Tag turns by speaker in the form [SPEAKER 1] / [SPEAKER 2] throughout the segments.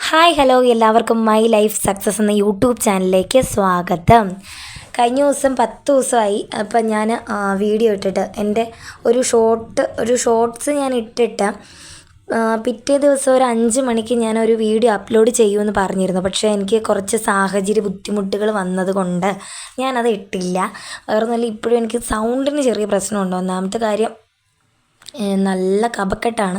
[SPEAKER 1] Hi hello എല്ലാവർക്കും my life success എന്ന YouTube ചാനലിലേക്ക് സ്വാഗതം. കഴിഞ്ഞ ദിവസം 10 ദിവസമായി അപ്പം ഞാൻ വീഡിയോ ഇട്ടിട്ട് എൻ്റെ ഒരു ഷോർട്സ് ഞാൻ ഇട്ടിട്ട് പിറ്റേ ദിവസം ഒരു 5 മണിക്ക് ഞാനൊരു വീഡിയോ അപ്ലോഡ് ചെയ്യുമെന്ന് പറഞ്ഞിരുന്നു. പക്ഷേ എനിക്ക് കുറച്ച് സാഹചര്യ ബുദ്ധിമുട്ടുകൾ വന്നതുകൊണ്ട് ഞാനത് ഇട്ടില്ല. വേറൊന്നുമല്ല, ഇപ്പോഴും എനിക്ക് സൗണ്ടിന് ചെറിയ പ്രശ്നമുണ്ട്. ഒന്നാമത്തെ കാര്യം നല്ല കഫക്കെട്ടാണ്.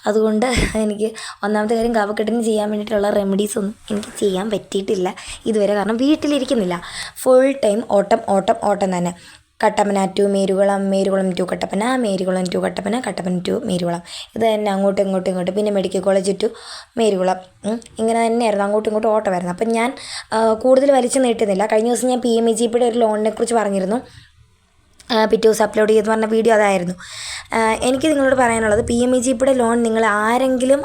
[SPEAKER 1] അതുകൊണ്ട് എനിക്ക് ഒന്നാമത്തെ കാര്യം കഫക്കെട്ടിന് ചെയ്യാൻ വേണ്ടിയിട്ടുള്ള റെമഡീസൊന്നും എനിക്ക് ചെയ്യാൻ പറ്റിയിട്ടില്ല ഇതുവരെ. കാരണം വീട്ടിലിരിക്കുന്നില്ല, ഫുൾ ടൈം ഓട്ടം തന്നെ. Kattappana to Merukulam, Merukulam to Kattappana, Merukulam to Kattappana, Kattappana to Merukulam. ഇത് തന്നെ അങ്ങോട്ടും പിന്നെ മെഡിക്കൽ കോളേജ് ടു മേരുകുളം. ഇങ്ങനെ തന്നെയായിരുന്നു, അങ്ങോട്ടും ഇങ്ങോട്ടും ഓട്ടമായിരുന്നു. അപ്പം ഞാൻ കൂടുതൽ വലിച്ചു നീട്ടുന്നില്ല. കഴിഞ്ഞ ദിവസം ഞാൻ PMEGP ഒരു ലോണിനെ കുറിച്ച് പറഞ്ഞിരുന്നു. പിറ്റേ ദിവസം അപ്ലോഡ് ചെയ്തെന്ന് പറഞ്ഞ വീഡിയോ അതായിരുന്നു. എനിക്ക് നിങ്ങളോട് പറയാനുള്ളത്, PMEGP ലോൺ നിങ്ങൾ ആരെങ്കിലും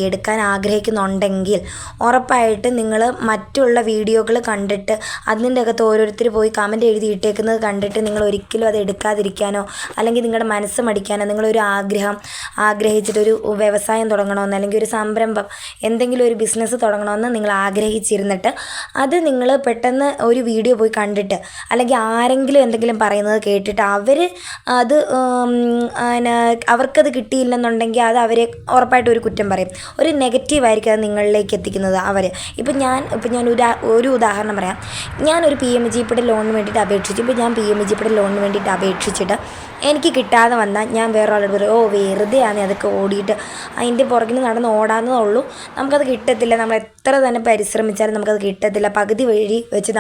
[SPEAKER 1] എടുക്കാൻ ആഗ്രഹിക്കുന്നുണ്ടെങ്കിൽ ഉറപ്പായിട്ട് നിങ്ങൾ മറ്റുള്ള വീഡിയോകൾ കണ്ടിട്ട് അതിൻ്റെ അകത്ത് ഓരോരുത്തർ പോയി കമൻറ്റ് എഴുതി ഇട്ടേക്കുന്നത് കണ്ടിട്ട് നിങ്ങൾ ഒരിക്കലും അത് എടുക്കാതിരിക്കാനോ അല്ലെങ്കിൽ നിങ്ങളുടെ മനസ്സ് മടിക്കാനോ, നിങ്ങളൊരു ആഗ്രഹിച്ചിട്ടൊരു വ്യവസായം തുടങ്ങണമെന്ന് അല്ലെങ്കിൽ ഒരു സംരംഭം എന്തെങ്കിലും ഒരു ബിസിനസ് തുടങ്ങണമെന്ന് നിങ്ങൾ ആഗ്രഹിച്ചിരുന്നിട്ട് അത് നിങ്ങൾ പെട്ടെന്ന് ഒരു വീഡിയോ പോയി കണ്ടിട്ട് അല്ലെങ്കിൽ ആരെങ്കിലും എന്തെങ്കിലും പറയുന്നത് കേട്ടിട്ട് അവർക്കത് കിട്ടിയില്ലെന്നുണ്ടെങ്കിൽ അത് അവരെ ഉറപ്പായിട്ട് ഒരു കുറ്റം പറയും, ഒരു നെഗറ്റീവായിരിക്കും അത് നിങ്ങളിലേക്ക് എത്തിക്കുന്നത് അവർ. ഇപ്പം ഞാൻ ഒരു ഉദാഹരണം പറയാം. ഞാനൊരു PMEGP ലോണിന് വേണ്ടിയിട്ട് അപേക്ഷിച്ചു. ഞാൻ PMEGP ലോണിന് വേണ്ടിയിട്ട് അപേക്ഷിച്ചിട്ട് എനിക്ക് കിട്ടാതെ വന്നാൽ ഞാൻ വേറൊരാളോട് പറയും, വെറുതെയാണ് അതൊക്കെ ഓടിയിട്ട് അതിൻ്റെ പുറകിന് നടന്ന് ഓടാന്നേ ഉള്ളൂ, നമുക്കത് കിട്ടത്തില്ല, നമ്മൾ എത്ര തന്നെ പരിശ്രമിച്ചാലും നമുക്കത് കിട്ടത്തില്ല. പകുതി വഴി വെച്ച്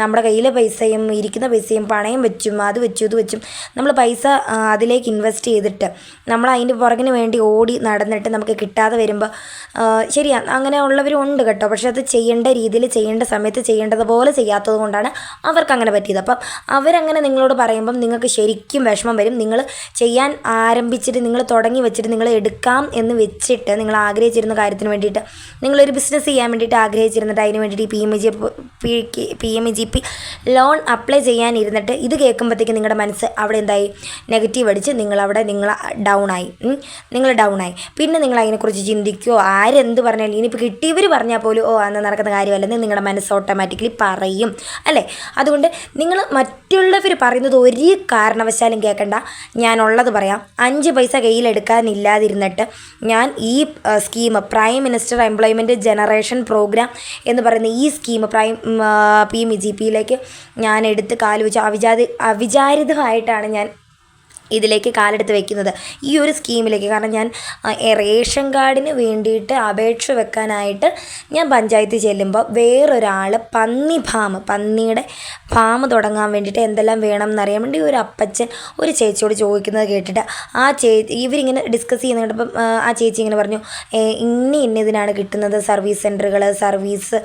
[SPEAKER 1] നമ്മുടെ കയ്യിലെ പൈസയും ഇരിക്കുന്ന പൈസയും പണയം വെച്ചും ഇത് വെച്ചും നമ്മൾ പൈസ അതിലേക്ക് ഇൻവെസ്റ്റ് ചെയ്തിട്ട് നമ്മൾ അതിൻ്റെ പുറകിന് വേണ്ടി ഓടി നടന്നിട്ട് നമുക്ക് കിട്ടാതെ വരുമ്പോൾ ശരിയാണ്, അങ്ങനെ ഉള്ളവരും ഉണ്ട് കേട്ടോ. പക്ഷെ അത് ചെയ്യേണ്ട രീതിയിൽ ചെയ്യേണ്ട സമയത്ത് ചെയ്യേണ്ടതുപോലെ ചെയ്യാത്തത് കൊണ്ടാണ് അവർക്ക് അങ്ങനെ പറ്റിയത്. അപ്പം അവരങ്ങനെ നിങ്ങളോട് പറയുമ്പം നിങ്ങൾക്ക് ശരിക്കും വിഷമം വരും. നിങ്ങൾ ചെയ്യാൻ ആരംഭിച്ചിട്ട് നിങ്ങൾ തുടങ്ങി വെച്ചിട്ട് നിങ്ങൾ എടുക്കാം എന്ന് വെച്ചിട്ട് നിങ്ങൾ ആഗ്രഹിച്ചിരുന്ന കാര്യത്തിന് വേണ്ടിയിട്ട് നിങ്ങളൊരു ബിസിനസ് ചെയ്യാൻ വേണ്ടിയിട്ട് ആഗ്രഹിച്ചിരുന്നിട്ട് അതിന് വേണ്ടിയിട്ട് PMEGP ലോൺ അപ്ലൈ ചെയ്യാനിരുന്നിട്ട് ഇത് കേൾക്കുമ്പോഴത്തേക്ക് നിങ്ങളുടെ മനസ്സ് അവിടെ എന്തായി, നെഗറ്റീവ് അടിച്ച് നിങ്ങൾ ഡൗൺ ആയി. പിന്നെ നിങ്ങൾ അതിനെക്കുറിച്ച് ചിന്തിക്കുകയോ ആരെന്ത് പറഞ്ഞാലും, ഇനിയിപ്പോൾ കിട്ടിയവർ പറഞ്ഞാൽ പോലും അന്ന് നടക്കുന്ന കാര്യമല്ലെന്ന് നിങ്ങളുടെ മനസ്സ് ഓട്ടോമാറ്റിക്കലി പറയും അല്ലേ. അതുകൊണ്ട് നിങ്ങൾ മറ്റുള്ളവർ പറയുന്നത് ഒരു കാരണവശാലും കേൾക്കണ്ട. ഞാനുള്ളത് പറയാം. 5 പൈസ കയ്യിലെടുക്കാനില്ലാതിരുന്നിട്ട് ഞാൻ ഈ scheme prime minister employment generation programme എന്ന് പറയുന്ന ഈ സ്കീം PMEGPയിലേക്ക് ഞാൻ എടുത്ത് കാല് വെച്ച് അവിചാരിതമായിട്ടാണ് ഞാൻ ഇതിലേക്ക് കാലെടുത്ത് വെക്കുന്നത്, ഈ ഒരു സ്കീമിലേക്ക്. കാരണം ഞാൻ റേഷൻ കാർഡിന് വേണ്ടിയിട്ട് അപേക്ഷ വെക്കാനായിട്ട് ഞാൻ പഞ്ചായത്തിൽ ചെല്ലുമ്പോൾ വേറൊരാൾ പന്നിയുടെ ഫാം തുടങ്ങാൻ വേണ്ടിയിട്ട് എന്തെല്ലാം വേണം എന്നറിയാൻ വേണ്ടി ഒരു അപ്പച്ചൻ ഒരു ചേച്ചിയോട് ചോദിക്കുന്നത് കേട്ടിട്ട് ഇവരിങ്ങനെ ഡിസ്കസ് ചെയ്യുന്ന കണ്ടപ്പം ആ ചേച്ചി ഇങ്ങനെ പറഞ്ഞു, ഇതിനാണ് കിട്ടുന്നത് സർവീസ് സെൻറ്ററുകൾ, സർവീസ്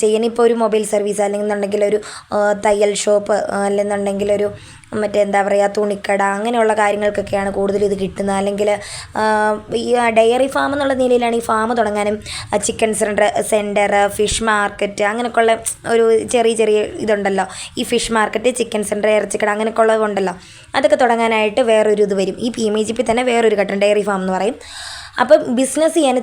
[SPEAKER 1] ചെയ്യാൻ. ഇപ്പോൾ ഒരു മൊബൈൽ സർവീസ് അല്ലെങ്കിൽ ഒരു തയ്യൽ ഷോപ്പ് അല്ലെന്നുണ്ടെങ്കിൽ ഒരു എന്താ പറയുക തുണിക്കട, അങ്ങനെയുള്ള കാര്യങ്ങൾക്കൊക്കെയാണ് കൂടുതൽ ഇത് കിട്ടുന്നത്. അല്ലെങ്കിൽ ഈ ഡയറി ഫാം എന്നുള്ള നിലയിലാണ് ഈ ഫാം തുടങ്ങാനും ചിക്കൻ സെൻറ്റർ, ഫിഷ് മാർക്കറ്റ്, അങ്ങനെയൊക്കെയുള്ള ഒരു ചെറിയ ഇതുണ്ടല്ലോ. ഈ ഫിഷ് മാർക്കറ്റ്, ചിക്കൻ സെൻറ്റർ, ഇറച്ചിക്കട, അങ്ങനെയൊക്കെ ഉള്ളതുണ്ടല്ലോ. അതൊക്കെ തുടങ്ങാനായിട്ട് വേറൊരു ഇത് വരും. ഈ PMEGP തന്നെ വേറൊരു ഘട്ടം ഡയറി ഫാം എന്ന് പറയും. അപ്പം ബിസിനസ് ചെയ്യാൻ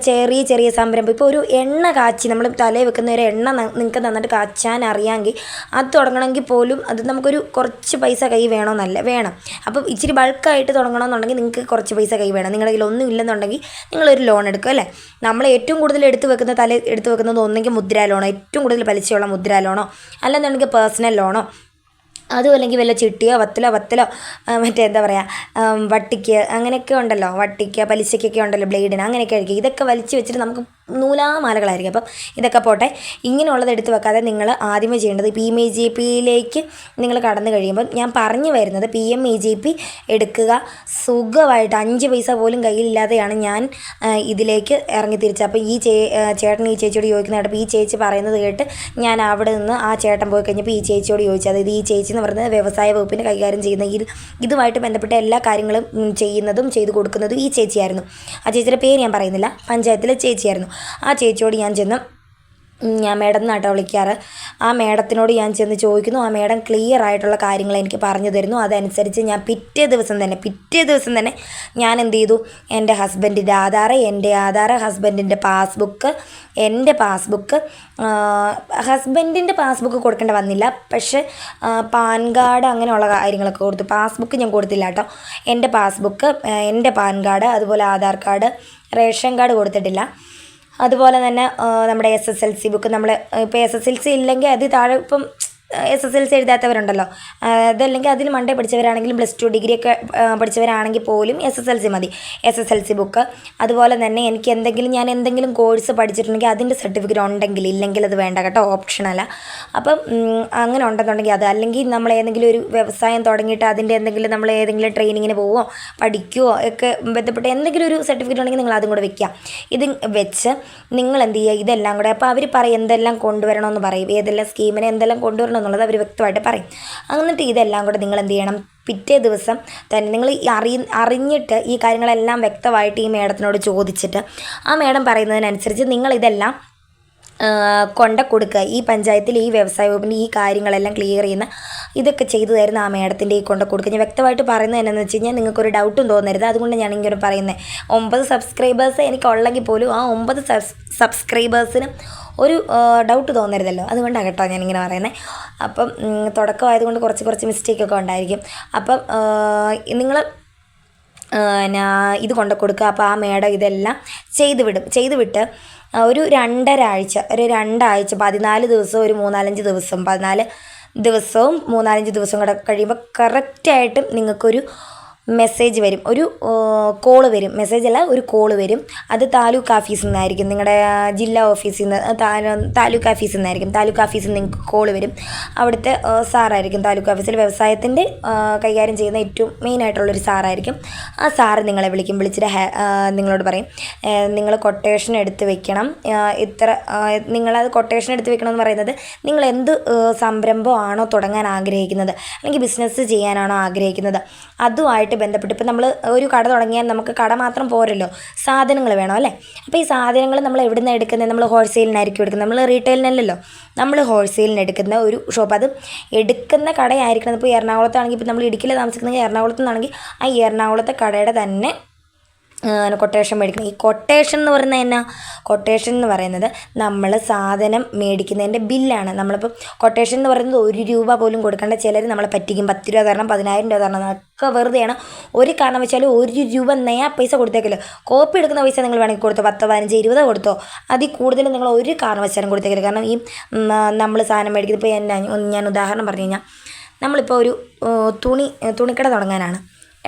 [SPEAKER 1] ചെറിയ സംരംഭം, ഇപ്പോൾ ഒരു എണ്ണ കാച്ചി നമ്മൾ തലയിൽ വെക്കുന്ന ഒരു എണ്ണ നിങ്ങൾക്ക് നന്നായിട്ട് കാച്ചാൻ അറിയാമെങ്കിൽ അത് തുടങ്ങണമെങ്കിൽ പോലും അത് നമുക്കൊരു കുറച്ച് പൈസ കൈ വേണം. അപ്പം ഇച്ചിരി ബൾക്കായിട്ട് തുടങ്ങണമെന്നുണ്ടെങ്കിൽ നിങ്ങൾക്ക് കുറച്ച് പൈസ കൈ വേണം. നിങ്ങളുടെ കയ്യിൽ ഒന്നും ഇല്ലെന്നുണ്ടെങ്കിൽ നിങ്ങളൊരു ലോൺ എടുക്കും അല്ലേ. നമ്മൾ ഏറ്റവും കൂടുതൽ എടുത്തു വെക്കുന്നത് ഒന്നെങ്കിൽ മുദ്രാ ലോണോ, ഏറ്റവും കൂടുതൽ പലിശയുള്ള മുദ്രാ ലോണോ, അല്ലെന്നുണ്ടെങ്കിൽ പേഴ്സണൽ ലോണോ, അതും അല്ലെങ്കിൽ വല്ല ചിട്ടിയോ വത്തലോ എന്താ പറയുക വട്ടിക്ക്, അങ്ങനെയൊക്കെ ഉണ്ടല്ലോ, പലിശയ്ക്കൊക്കെ ഉണ്ടല്ലോ, ബ്ലേഡിന്, അങ്ങനെയൊക്കെ ആയിരിക്കും. ഇതൊക്കെ വലിച്ചു വെച്ചിട്ട് നമുക്ക് നൂലാമാലകളായിരിക്കും. അപ്പം ഇതൊക്കെ പോട്ടെ, ഇങ്ങനെയുള്ളത് എടുത്ത് വെക്കാതെ നിങ്ങൾ ആദ്യമേ ചെയ്യേണ്ടത് PMEGPയിലേക്ക് നിങ്ങൾ കടന്നു കഴിയുമ്പോൾ ഞാൻ പറഞ്ഞു വരുന്നത്, PMEGP എടുക്കുക, സുഖമായിട്ട് 5 പൈസ പോലും കയ്യിലില്ലാതെയാണ് ഞാൻ ഇതിലേക്ക് ഇറങ്ങി തിരിച്ചത്. അപ്പോൾ ഈ ചേട്ടൻ ഈ ചേച്ചിയോട് ചോദിക്കുന്ന കേട്ടപ്പോൾ ഈ ചേച്ചി പറയുന്നത് കേട്ട് ഞാൻ അവിടെ നിന്ന് ആ ചേട്ടൻ പോയി കഴിഞ്ഞപ്പോൾ ഈ ചേച്ചിയോട് ചോദിച്ചു. അതായത് ഈ ചേച്ചി എന്ന് പറയുന്നത് വ്യവസായ വകുപ്പിന് കൈകാര്യം ചെയ്യുന്ന ഇതുമായിട്ട് ബന്ധപ്പെട്ട എല്ലാ കാര്യങ്ങളും ചെയ്തു കൊടുക്കുന്നതും ഈ ചേച്ചിയായിരുന്നു. ആ ചേച്ചിയുടെ പേര് ഞാൻ പറയുന്നില്ല, പഞ്ചായത്തിലെ ചേച്ചിയായിരുന്നു. ആ ചേച്ചിയോട് ഞാൻ ചെന്ന് ഞാൻ മേഡം എന്നാട്ടോ വിളിക്കാറ്. ആ മേഡത്തിനോട് ഞാൻ ചെന്ന് ചോദിക്കുന്നു. ആ മേഡം ക്ലിയർ ആയിട്ടുള്ള കാര്യങ്ങൾ എനിക്ക് പറഞ്ഞു തരുന്നു. അതനുസരിച്ച് ഞാൻ പിറ്റേ ദിവസം തന്നെ ഞാൻ എന്ത് ചെയ്തു, എൻ്റെ ഹസ്ബൻഡിൻ്റെ ആധാർ, എൻ്റെ ആധാർ, ഹസ്ബൻഡിൻ്റെ പാസ്ബുക്ക്, എൻ്റെ പാസ്ബുക്ക്, ഹസ്ബൻഡിൻ്റെ പാസ്ബുക്ക് കൊടുക്കേണ്ട വന്നില്ല, പക്ഷേ പാൻ കാർഡ് അങ്ങനെയുള്ള കാര്യങ്ങളൊക്കെ കൊടുത്തു. പാസ്ബുക്ക് ഞാൻ കൊടുത്തില്ല കേട്ടോ. എൻ്റെ പാസ്ബുക്ക്, എൻ്റെ പാൻ കാർഡ്, അതുപോലെ ആധാർ കാർഡ്, റേഷൻ കാർഡ് കൊടുത്തിട്ടില്ല. അതുപോലെ തന്നെ നമ്മുടെ SSLC ബുക്ക്, നമ്മൾ ഇപ്പോൾ SSLC ഇല്ലെങ്കിൽ അത് താഴെ ഇപ്പം SSLC എഴുതാത്തവരുണ്ടല്ലോ, അതല്ലെങ്കിൽ അതിൽ മണ്ടേ പഠിച്ചവരാണെങ്കിലും +2 ഡിഗ്രിയൊക്കെ പഠിച്ചവരാണെങ്കിൽ പോലും SSLC മതി. SSLC ബുക്ക്, അതുപോലെ തന്നെ എനിക്ക് ഞാൻ എന്തെങ്കിലും കോഴ്സ് പഠിച്ചിട്ടുണ്ടെങ്കിൽ അതിൻ്റെ സർട്ടിഫിക്കറ്റ് ഉണ്ടെങ്കിൽ, ഇല്ലെങ്കിൽ അത് വേണ്ട കേട്ടോ, ഓപ്ഷനല്ല. അപ്പം അങ്ങനെ ഉണ്ടെന്നുണ്ടെങ്കിൽ അത്, അല്ലെങ്കിൽ നമ്മൾ ഏതെങ്കിലും ഒരു വ്യവസായം തുടങ്ങിയിട്ട് അതിൻ്റെ നമ്മൾ ഏതെങ്കിലും ട്രെയിനിങ്ങിന് പോവോ പഠിക്കുകയോ ഒക്കെ ബന്ധപ്പെട്ട് എന്തെങ്കിലും ഒരു സർട്ടിഫിക്കറ്റ് ഉണ്ടെങ്കിൽ നിങ്ങൾ അതും കൂടെ വെക്കുക. ഇത് വെച്ച് നിങ്ങൾ എന്ത് ചെയ്യുക, ഇതെല്ലാം കൂടെ അപ്പോൾ അവർ പറയും എന്തെല്ലാം കൊണ്ടുവരണമെന്ന് പറയും, ഏതെല്ലാം സ്കീമിനെ എന്തെല്ലാം കൊണ്ടുവരണം എന്നുള്ളത് അവർ വ്യക്തമായിട്ട് പറയും. എന്നിട്ട് ഇതെല്ലാം കൂടെ നിങ്ങൾ എന്ത് ചെയ്യണം, പിറ്റേ ദിവസം തന്നെ നിങ്ങൾ അറിഞ്ഞിട്ട് ഈ കാര്യങ്ങളെല്ലാം വ്യക്തമായിട്ട് ഈ മേഡത്തിനോട് ചോദിച്ചിട്ട് ആ മേഡം പറയുന്നതിനനുസരിച്ച് നിങ്ങളിതെല്ലാം കൊടുക്കുക. ഈ പഞ്ചായത്തിൽ ഈ വ്യവസായ വകുപ്പിൻ്റെ ഈ കാര്യങ്ങളെല്ലാം ക്ലിയർ ചെയ്യുന്ന ഇതൊക്കെ ചെയ്തു തരുന്ന ആ മേഡത്തിൻ്റെ ഈ കൊടുക്കുക. ഞാൻ വ്യക്തമായിട്ട് പറയുന്നത് എന്നാന്ന് വെച്ച് കഴിഞ്ഞാൽ നിങ്ങൾക്കൊരു ഡൗട്ടും തോന്നരുത്. അതുകൊണ്ട് ഞാൻ ഇങ്ങനെ പറയുന്നത്, 9 സബ്സ്ക്രൈബേഴ്സ് എനിക്കുള്ളെങ്കിൽ പോലും ആ 9 സബ്സ്ക്രൈബേഴ്സിനും ഒരു ഡൗട്ട് തോന്നരുതല്ലോ, അതുകൊണ്ടാണ് കേട്ടോ ഞാനിങ്ങനെ പറയുന്നത്. അപ്പം തുടക്കമായതുകൊണ്ട് കുറച്ച് മിസ്റ്റേക്കൊക്കെ ഉണ്ടായിരിക്കും. അപ്പം നിങ്ങൾ ഇത് കൊടുക്കുക. അപ്പോൾ ആ മേഡം ഇതെല്ലാം ചെയ്ത് വിട്ട് ഒരു 2 ആഴ്ച 14 ദിവസവും ഒരു 3-5 ദിവസം 14 ദിവസവും 3-5 ദിവസം കൂടെ കഴിയുമ്പോൾ കറക്റ്റായിട്ടും നിങ്ങൾക്കൊരു മെസ്സേജ് വരും, ഒരു കോള് വരും. മെസ്സേജല്ല, ഒരു കോള് വരും. അത് താലൂക്ക് ഓഫീസിൽ നിന്നായിരിക്കും, നിങ്ങളുടെ ജില്ലാ ഓഫീസിൽ നിന്ന്, താലൂക്ക് ഓഫീസിൽ നിന്നായിരിക്കും. താലൂക്ക് ഓഫീസിൽ നിന്ന് നിങ്ങൾക്ക് കോള് വരും. അവിടുത്തെ സാറായിരിക്കും, താലൂക്ക് ഓഫീസിൽ വ്യവസായത്തിൻ്റെ കൈകാര്യം ചെയ്യുന്ന ഏറ്റവും മെയിനായിട്ടുള്ളൊരു സാറായിരിക്കും. ആ സാറ് നിങ്ങളെ വിളിച്ചിട്ട് നിങ്ങളോട് പറയും, നിങ്ങൾ കൊട്ടേഷൻ എടുത്ത് വെക്കണം. നിങ്ങളത് കൊട്ടേഷൻ എടുത്ത് വെക്കണം എന്ന് പറയുന്നത്, നിങ്ങൾ എന്ത് സംരംഭമാണോ തുടങ്ങാൻ ആഗ്രഹിക്കുന്നത്, അല്ലെങ്കിൽ ബിസിനസ് ചെയ്യാനാണോ ആഗ്രഹിക്കുന്നത്, അതുമായിട്ട് ബന്ധപ്പെട്ട്. ഇപ്പോൾ നമ്മൾ ഒരു കട തുടങ്ങിയാൽ നമുക്ക് കട മാത്രം പോരല്ലോ, സാധനങ്ങൾ വേണം അല്ലേ. അപ്പോൾ ഈ സാധനങ്ങൾ നമ്മൾ എവിടെ നിന്നാണ് എടുക്കുന്നത്, നമ്മൾ ഹോൾസെയിലിനായിരിക്കും എടുക്കുന്നത്, നമ്മൾ റീറ്റെയിലിനല്ലല്ലോ, നമ്മൾ ഹോൾസെയിലിന് എടുക്കുന്ന ഒരു ഷോപ്പ്. അത് എടുക്കുന്ന കടയായിരിക്കണം. ഇപ്പോൾ എറണാകുളത്താണെങ്കിൽ, ഇപ്പോൾ നമ്മൾ ഇടുക്കിയിൽ താമസിക്കുന്നത് എറണാകുളത്തു നിന്നാണെങ്കിൽ ആ എറണാകുളത്തെ കടയുടെ തന്നെ കൊട്ടേഷൻ മേടിക്കണം. ഈ കൊട്ടേഷൻ എന്ന് പറയുന്നത് നമ്മൾ സാധനം മേടിക്കുന്നതിൻ്റെ ബില്ലാണ്. നമ്മളിപ്പം കൊട്ടേഷൻ എന്ന് പറയുന്നത് 1 രൂപ പോലും കൊടുക്കേണ്ട. ചിലർ നമ്മളെ പറ്റിക്കും, 10 രൂപ തരണം, 10,000 രൂപ തരണം, അതൊക്കെ വെറുതെയാണ്. ഒരു കാരണം വെച്ചാൽ 1 രൂപ നയാ പൈസ കൊടുത്തേക്കല്ലോ. കോപ്പി എടുക്കുന്ന പൈസ നിങ്ങൾ വേണമെങ്കിൽ കൊടുത്തോ, 10, 15, 20 കൊടുത്തോ, അതിൽ കൂടുതൽ നിങ്ങൾ ഒരു കാരണം വെച്ചാലും കൊടുത്തേക്കില്ല. കാരണം ഈ നമ്മൾ സാധനം മേടിക്കുന്നത്, ഇപ്പോൾ ഞാൻ ഉദാഹരണം പറഞ്ഞു കഴിഞ്ഞാൽ, നമ്മളിപ്പോൾ ഒരു തുണിക്കട തുടങ്ങാനാണ്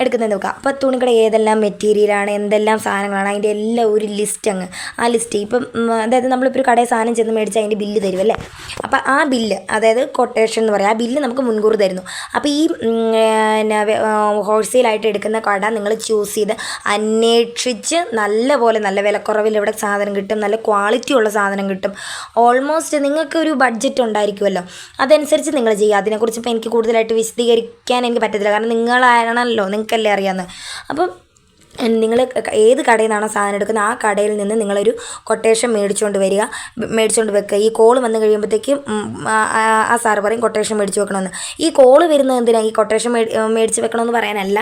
[SPEAKER 1] എടുക്കുന്നത് നോക്കുക. അപ്പോൾ തുണിക്കട ഏതെല്ലാം മെറ്റീരിയലാണ്, എന്തെല്ലാം സാധനങ്ങളാണ്, അതിൻ്റെ എല്ലാം ഒരു ലിസ്റ്റ് ആ ലിസ്റ്റ് ഇപ്പം അതായത് നമ്മളിപ്പോൾ ഒരു കടയിൽ സാധനം ചെന്ന് മേടിച്ച് അതിൻ്റെ ബില്ല് തരുമല്ലേ. അപ്പോൾ ആ ബില്ല്, അതായത് കൊട്ടേഷൻ എന്ന് പറയും, ആ ബില്ല് നമുക്ക് മുൻകൂർ തരുന്നു. അപ്പോൾ ഈ ഹോൾസെയിലായിട്ട് എടുക്കുന്ന കട നിങ്ങൾ ചൂസ് ചെയ്ത് അന്വേഷിച്ച് നല്ല വിലക്കുറവിൽ ഇവിടെ സാധനം കിട്ടും, നല്ല ക്വാളിറ്റി ഉള്ള സാധനം കിട്ടും. ഓൾമോസ്റ്റ് നിങ്ങൾക്കൊരു ബഡ്ജറ്റ് ഉണ്ടായിരിക്കുമല്ലോ, അതനുസരിച്ച് നിങ്ങൾ ചെയ്യുക. അതിനെക്കുറിച്ച് ഇപ്പോൾ എനിക്ക് കൂടുതലായിട്ട് വിശദീകരിക്കാൻ എനിക്ക് പറ്റത്തില്ല, കാരണം നിങ്ങളാണല്ലോ, നിങ്ങൾക്കല്ലേ അറിയാമെന്ന്. അപ്പം നിങ്ങൾ ഏത് കടയിൽ നിന്നാണോ സാധനം എടുക്കുന്നത് ആ കടയിൽ നിന്ന് നിങ്ങളൊരു കൊട്ടേഷൻ മേടിച്ചുകൊണ്ട് വെക്കുക. ഈ കോള് വന്നു കഴിയുമ്പോഴത്തേക്കും ആ സാറ് പറയും കൊട്ടേഷൻ മേടിച്ച് വെക്കണമെന്ന്. ഈ കോള് വരുന്നത് എന്തിനാണ്, ഈ കൊട്ടേഷൻ മേടിച്ച് വെക്കണമെന്ന് പറയാനല്ല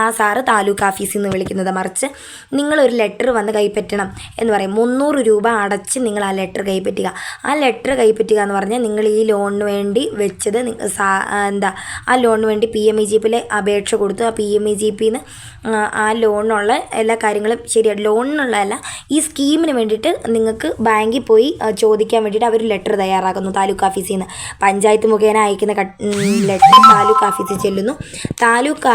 [SPEAKER 1] ആ സാറ് താലൂക്ക് ഓഫീസിൽ നിന്ന് വിളിക്കുന്നത്. മറിച്ച് നിങ്ങളൊരു ലെറ്റർ വന്ന് കൈപ്പറ്റണം എന്ന് പറയും. 300 രൂപ അടച്ച് നിങ്ങൾ ആ ലെറ്റർ കൈപ്പറ്റുക. ആ ലെറ്റർ കൈപ്പറ്റുക എന്ന് പറഞ്ഞാൽ നിങ്ങൾ ഈ ലോണിന് വേണ്ടി വെച്ചത് ആ ലോണിന് വേണ്ടി PMEGP അപേക്ഷ കൊടുത്തു. ആ PMEGP-ന്ന് ആ ലോണിനുള്ള എല്ലാ കാര്യങ്ങളും ശരിയാണ്. ലോണിനുള്ളതല്ല, ഈ സ്കീമിന് വേണ്ടിയിട്ട് നിങ്ങൾക്ക് ബാങ്കിൽ പോയി ചോദിക്കാൻ വേണ്ടിയിട്ട് അവർ ലെറ്റർ തയ്യാറാക്കുന്നു താലൂക്ക് ഓഫീസിൽ നിന്ന്. പഞ്ചായത്ത് മുഖേന അയക്കുന്ന ലെറ്റർ താലൂക്ക് ഓഫീസിൽ ചെല്ലുന്നു. താലൂക്ക്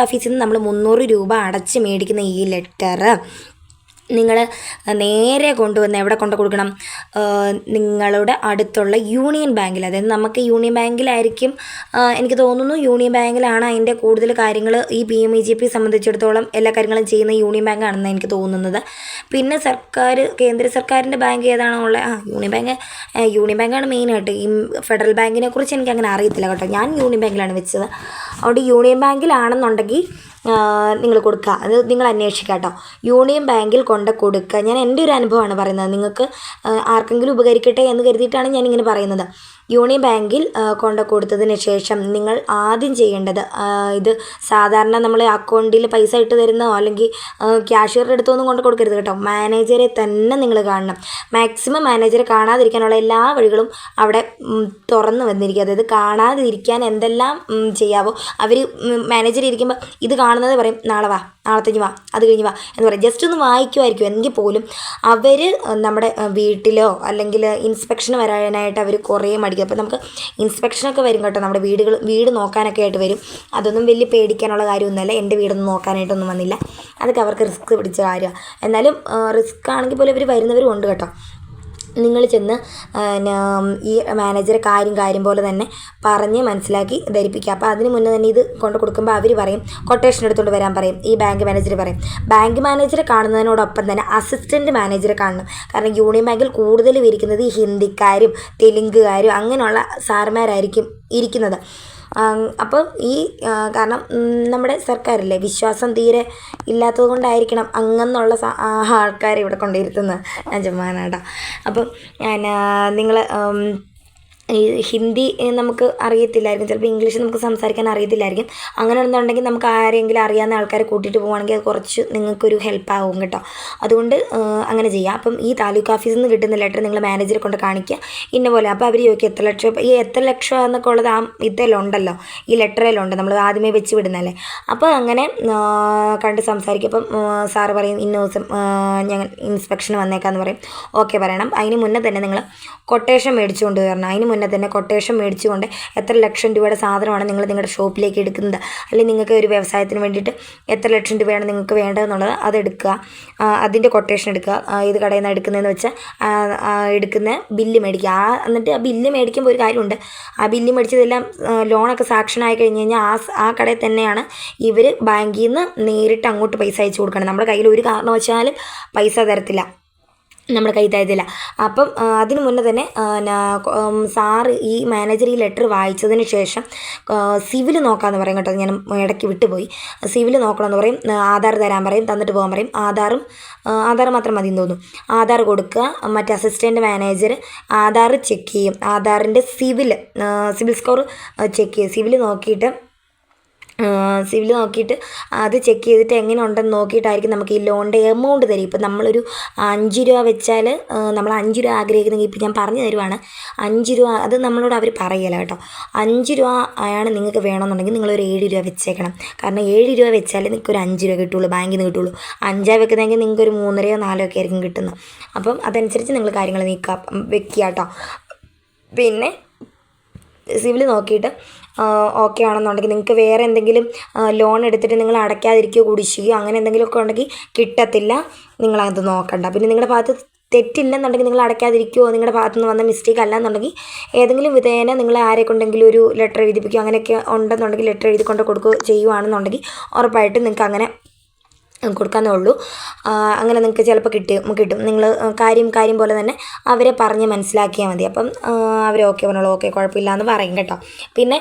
[SPEAKER 1] ഓഫീസിൽ നിന്ന് നമ്മൾ 300 രൂപ അടച്ച് മേടിക്കുന്ന ഈ ലെറ്റർ നിങ്ങൾ നേരെ കൊണ്ടുവന്ന് എവിടെ കൊടുക്കണം, നിങ്ങളുടെ അടുത്തുള്ള യൂണിയൻ ബാങ്കിൽ. അതായത് നമുക്ക് യൂണിയൻ ബാങ്കിലായിരിക്കും, എനിക്ക് തോന്നുന്നു യൂണിയൻ ബാങ്കിലാണ് അതിൻ്റെ കൂടുതൽ കാര്യങ്ങൾ. ഈ PMEGP സംബന്ധിച്ചിടത്തോളം എല്ലാ കാര്യങ്ങളും ചെയ്യുന്ന യൂണിയൻ ബാങ്കാണെന്ന് എനിക്ക് തോന്നുന്നത്. പിന്നെ കേന്ദ്ര സർക്കാരിൻ്റെ ബാങ്ക് ഏതാണോ ഉള്ളത്, യൂണിയൻ ബാങ്കാണ് മെയിനായിട്ട്. ഈ ഫെഡറൽ ബാങ്കിനെ കുറിച്ച് എനിക്ക് അങ്ങനെ അറിയത്തില്ല കേട്ടോ. ഞാൻ യൂണിയൻ ബാങ്കിലാണ് വെച്ചത്. അതുകൊണ്ട് യൂണിയൻ ബാങ്കിലാണെന്നുണ്ടെങ്കിൽ നിങ്ങൾ കൊടുക്കുക. അത് നിങ്ങൾ അന്വേഷിക്കുക കേട്ടോ. യൂണിയൻ ബാങ്കിൽ കൊണ്ട് കൊടുക്കുക. ഞാൻ എൻ്റെ ഒരു അനുഭവമാണ് പറയുന്നത്, നിങ്ങൾക്ക് ആർക്കെങ്കിലും ഉപകരിക്കട്ടെ എന്ന് കരുതിയിട്ടാണ് ഞാനിങ്ങനെ പറയുന്നത്. യൂണിയൻ ബാങ്കിൽ കൊണ്ട് കൊടുത്തതിന് ശേഷം നിങ്ങൾ ആദ്യം ചെയ്യേണ്ടത്, ഇത് സാധാരണ നമ്മൾ അക്കൗണ്ടിൽ പൈസ ഇട്ട് തരുന്നോ അല്ലെങ്കിൽ ക്യാഷ്യറുടെ അടുത്തൊന്നും കൊണ്ട് കൊടുക്കരുത് കേട്ടോ. മാനേജറെ തന്നെ നിങ്ങൾ കാണണം. മാക്സിമം മാനേജറെ കാണാതിരിക്കാനുള്ള എല്ലാ വഴികളും അവിടെ തുറന്നു വന്നിരിക്കുക. അതായത് കാണാതിരിക്കാൻ എന്തെല്ലാം ചെയ്യാവോ അവർ മാനേജർ ഇരിക്കുമ്പോൾ ഇത് കാണുന്നത് പറയും, നാളെ വാ, നാളത്തേക്ക് വാ, അത് കഴിഞ്ഞ് വാ എന്ന് പറയും. ജസ്റ്റ് ഒന്ന് വായിക്കുമായിരിക്കും. എങ്കിൽ പോലും അവർ നമ്മുടെ വീട്ടിലോ അല്ലെങ്കിൽ ഇൻസ്പെക്ഷൻ വരാനായിട്ട് അവർ കുറേ മടിക്കും. അപ്പോൾ നമുക്ക് ഇൻസ്പെക്ഷനൊക്കെ വരും കേട്ടോ, നമ്മുടെ വീട് നോക്കാനൊക്കെ ആയിട്ട് വരും. അതൊന്നും വലിയ പേടിക്കാനുള്ള കാര്യമൊന്നുമല്ല. എൻ്റെ വീടൊന്നും നോക്കാനായിട്ടൊന്നും വന്നില്ല. അതൊക്കെ അവർക്ക് റിസ്ക് പിടിച്ച കാര്യമാണ്. എന്നാലും റിസ്ക് ആണെങ്കിൽ പോലും ഇവർ വരുന്നവരും ഉണ്ട് കേട്ടോ. നിങ്ങൾ ചെന്ന് ഈ മാനേജറെ കാര്യം പോലെ തന്നെ പറഞ്ഞ് മനസ്സിലാക്കി ധരിപ്പിക്കുക. അപ്പോൾ അതിന് മുന്നേ തന്നെ ഇത് കൊണ്ട് കൊടുക്കുമ്പോൾ അവർ പറയും, കൊട്ടേഷൻ എടുത്തുകൊണ്ട് വരാൻ പറയും. ഈ ബാങ്ക് മാനേജർ പറയും. ബാങ്ക് മാനേജറെ കാണുന്നതിനോടൊപ്പം തന്നെ അസിസ്റ്റൻറ്റ് മാനേജറെ കാണണം. കാരണം യൂണിയൻ ബാങ്കിൽ കൂടുതലും ഇരിക്കുന്നത് ഈ ഹിന്ദിക്കാരും തെലുങ്കുകാരും അങ്ങനെയുള്ള സാറുമാരായിരിക്കും ഇരിക്കുന്നത്. അപ്പം ഈ കാരണം നമ്മുടെ സർക്കാരില്ലേ വിശ്വാസം തീരെ ഇല്ലാത്തത് കൊണ്ടായിരിക്കണം അങ്ങനെയുള്ള ആൾക്കാരെ ഇവിടെ കൊണ്ടിരുത്തുന്നത്. ഞാൻ ചുമ്മാനാട്ടോ. അപ്പം നിങ്ങൾ ഈ ഹിന്ദി നമുക്ക് അറിയത്തില്ലായിരിക്കും, ചിലപ്പോൾ ഇംഗ്ലീഷ് നമുക്ക് സംസാരിക്കാൻ അറിയത്തില്ലായിരിക്കും. അങ്ങനെയാണെന്നുണ്ടെങ്കിൽ നമുക്ക് ആരെങ്കിലും അറിയാവുന്ന ആൾക്കാരെ കൂട്ടിയിട്ട് പോവുകയാണെങ്കിൽ അത് കുറച്ച് നിങ്ങൾക്കൊരു ഹെൽപ്പാവും കേട്ടോ. അതുകൊണ്ട് അങ്ങനെ ചെയ്യാം. അപ്പം ഈ താലൂക്ക് ഓഫീസിൽ നിന്ന് കിട്ടുന്ന ലെറ്റർ നിങ്ങൾ മാനേജറെ കൊണ്ട് കാണിക്കുക ഇന്ന പോലെ. അപ്പോൾ അവർ ചോദിക്കും എത്ര ലക്ഷം, ഈ എത്ര ലക്ഷം എന്നൊക്കെ ഉള്ളത് ഇതിലുണ്ടല്ലോ, ഈ ലെറ്ററിലുണ്ട്, നമ്മൾ ആദ്യമേ വെച്ച് വിടുന്നല്ലേ. അപ്പോൾ അങ്ങനെ കണ്ട് സംസാരിക്കും. അപ്പം സാറ് പറയും ഇന്ന ദിവസം ഞങ്ങൾ ഇൻസ്പെക്ഷന് വന്നേക്കാന്ന് പറയും. ഓക്കെ പറയണം. അതിന് മുന്നേ തന്നെ നിങ്ങൾ കൊട്ടേഷൻ മേടിച്ചുകൊണ്ട് വരണം. അതിന് മുന്നേ തന്നെ കൊട്ടേഷൻ മേടിച്ചുകൊണ്ട് എത്ര ലക്ഷം രൂപയുടെ സാധനമാണ് നിങ്ങൾ നിങ്ങളുടെ ഷോപ്പിലേക്ക് എടുക്കുന്നത്, അല്ലെങ്കിൽ നിങ്ങൾക്ക് ഒരു വ്യവസായത്തിന് വേണ്ടിയിട്ട് എത്ര ലക്ഷം രൂപയാണ് നിങ്ങൾക്ക് വേണ്ടതെന്നുള്ളത് അതെടുക്കുക. അതിൻ്റെ കൊട്ടേഷൻ എടുക്കുക. ഇത് കടയിൽ നിന്ന് എടുക്കുന്നതെന്ന് വെച്ചാൽ എടുക്കുന്ന ബില്ല് മേടിക്കുക. എന്നിട്ട് ആ ബില്ല് മേടിക്കുമ്പോൾ ഒരു കാര്യമുണ്ട്, ആ ബില്ല് മേടിച്ചതെല്ലാം ലോണൊക്കെ സാക്ഷനായി കഴിഞ്ഞ് കഴിഞ്ഞാൽ ആ കടയിൽ തന്നെയാണ് ഇവർ ബാങ്കിൽ നിന്ന് നേരിട്ട് അങ്ങോട്ട് പൈസ അയച്ചു കൊടുക്കണം. നമ്മുടെ കയ്യിൽ ഒരു കാരണവശാലും പൈസ തരത്തില്ല, നമ്മുടെ കൈ തരത്തില്ല. അപ്പം അതിന് മുന്നേ തന്നെ സാറ് ഈ മാനേജർ ഈ ലെറ്റർ വായിച്ചതിന് ശേഷം സിവിൽ നോക്കാമെന്ന് പറയും കേട്ടോ. ഞാൻ ഇടയ്ക്ക് വിട്ടുപോയി. സിവിൽ നോക്കണമെന്ന് പറയും. ആധാർ തരാൻ പറയും, തന്നിട്ട് പോകാൻ പറയും. ആധാർ മാത്രം മതി എന്ന് തോന്നുന്നു. ആധാർ കൊടുക്കുക. മറ്റേ അസിസ്റ്റൻറ്റ് മാനേജർ ആധാർ ചെക്ക് ചെയ്യും. ആധാറിൻ്റെ സിവിൽ സ്കോർ ചെക്ക് ചെയ്യും. സിവിൽ നോക്കിയിട്ട് അത് ചെക്ക് ചെയ്തിട്ട് എങ്ങനെ ഉണ്ടെന്ന് നോക്കിയിട്ടായിരിക്കും നമുക്ക് ഈ ലോണിൻ്റെ എമൗണ്ട് തരും. ഇപ്പം നമ്മളൊരു 5 രൂപ വെച്ചാൽ നമ്മൾ 5 രൂപ ആഗ്രഹിക്കുന്നെങ്കിൽ ഇപ്പം ഞാൻ പറഞ്ഞു തരുവാണ്, 5 രൂപ അത് നമ്മളോട് അവർ പറയല കേട്ടോ. 5 രൂപ ആണ് നിങ്ങൾക്ക് വേണമെന്നുണ്ടെങ്കിൽ നിങ്ങളൊരു 7 രൂപ വെച്ചേക്കണം. കാരണം 7 രൂപ വെച്ചാൽ നിങ്ങൾക്ക് ഒരു 5 രൂപ കിട്ടുള്ളൂ, ബാങ്കിൽ നിന്ന് കിട്ടുള്ളൂ. 5 വെക്കുന്നതെങ്കിൽ നിങ്ങൾക്ക് ഒരു 3 4 ഒക്കെ ആയിരിക്കും കിട്ടുന്നത്. അപ്പം അതനുസരിച്ച് നിങ്ങൾ കാര്യങ്ങൾ വെക്കുക കേട്ടോ. പിന്നെ സിവിൽ നോക്കിയിട്ട് ഓക്കെ ആണെന്നുണ്ടെങ്കിൽ നിങ്ങൾക്ക് വേറെ എന്തെങ്കിലും ലോൺ എടുത്തിട്ട് നിങ്ങൾ അടയ്ക്കാതിരിക്കുകയോ കുടിശ്ശികയോ അങ്ങനെ എന്തെങ്കിലുമൊക്കെ ഉണ്ടെങ്കിൽ കിട്ടത്തില്ല. നിങ്ങളത് നോക്കണ്ട. പിന്നെ നിങ്ങളുടെ ഭാഗത്ത് തെറ്റില്ലെന്നുണ്ടെങ്കിൽ നിങ്ങൾ അടയ്ക്കാതിരിക്കുകയോ നിങ്ങളുടെ ഭാഗത്തു നിന്ന് വന്ന മിസ്റ്റേക്ക് അല്ല എന്നുണ്ടെങ്കിൽ ഏതെങ്കിലും വിധേന നിങ്ങൾ ആരെ കൊണ്ടെങ്കിലും ഒരു ലെറ്റർ എഴുതിപ്പിക്കുകയോ അങ്ങനെയൊക്കെ ഉണ്ടെന്നുണ്ടെങ്കിൽ ലെറ്റർ എഴുതി കൊണ്ട് കൊടുക്കുകയോ ചെയ്യുകയാണെന്നുണ്ടെങ്കിൽ ഉറപ്പായിട്ടും നിങ്ങൾക്ക് അങ്ങനെ കൊടുക്കാന്നേ ഉള്ളൂ. അങ്ങനെ നിങ്ങൾക്ക് ചിലപ്പോൾ കിട്ടും. നിങ്ങൾ കാര്യം പോലെ തന്നെ അവരെ പറഞ്ഞ് മനസ്സിലാക്കിയാൽ മതി. അപ്പം അവർ ഓക്കെ പറഞ്ഞോളൂ, ഓക്കെ കുഴപ്പമില്ല എന്ന് പറയും കേട്ടോ. പിന്നെ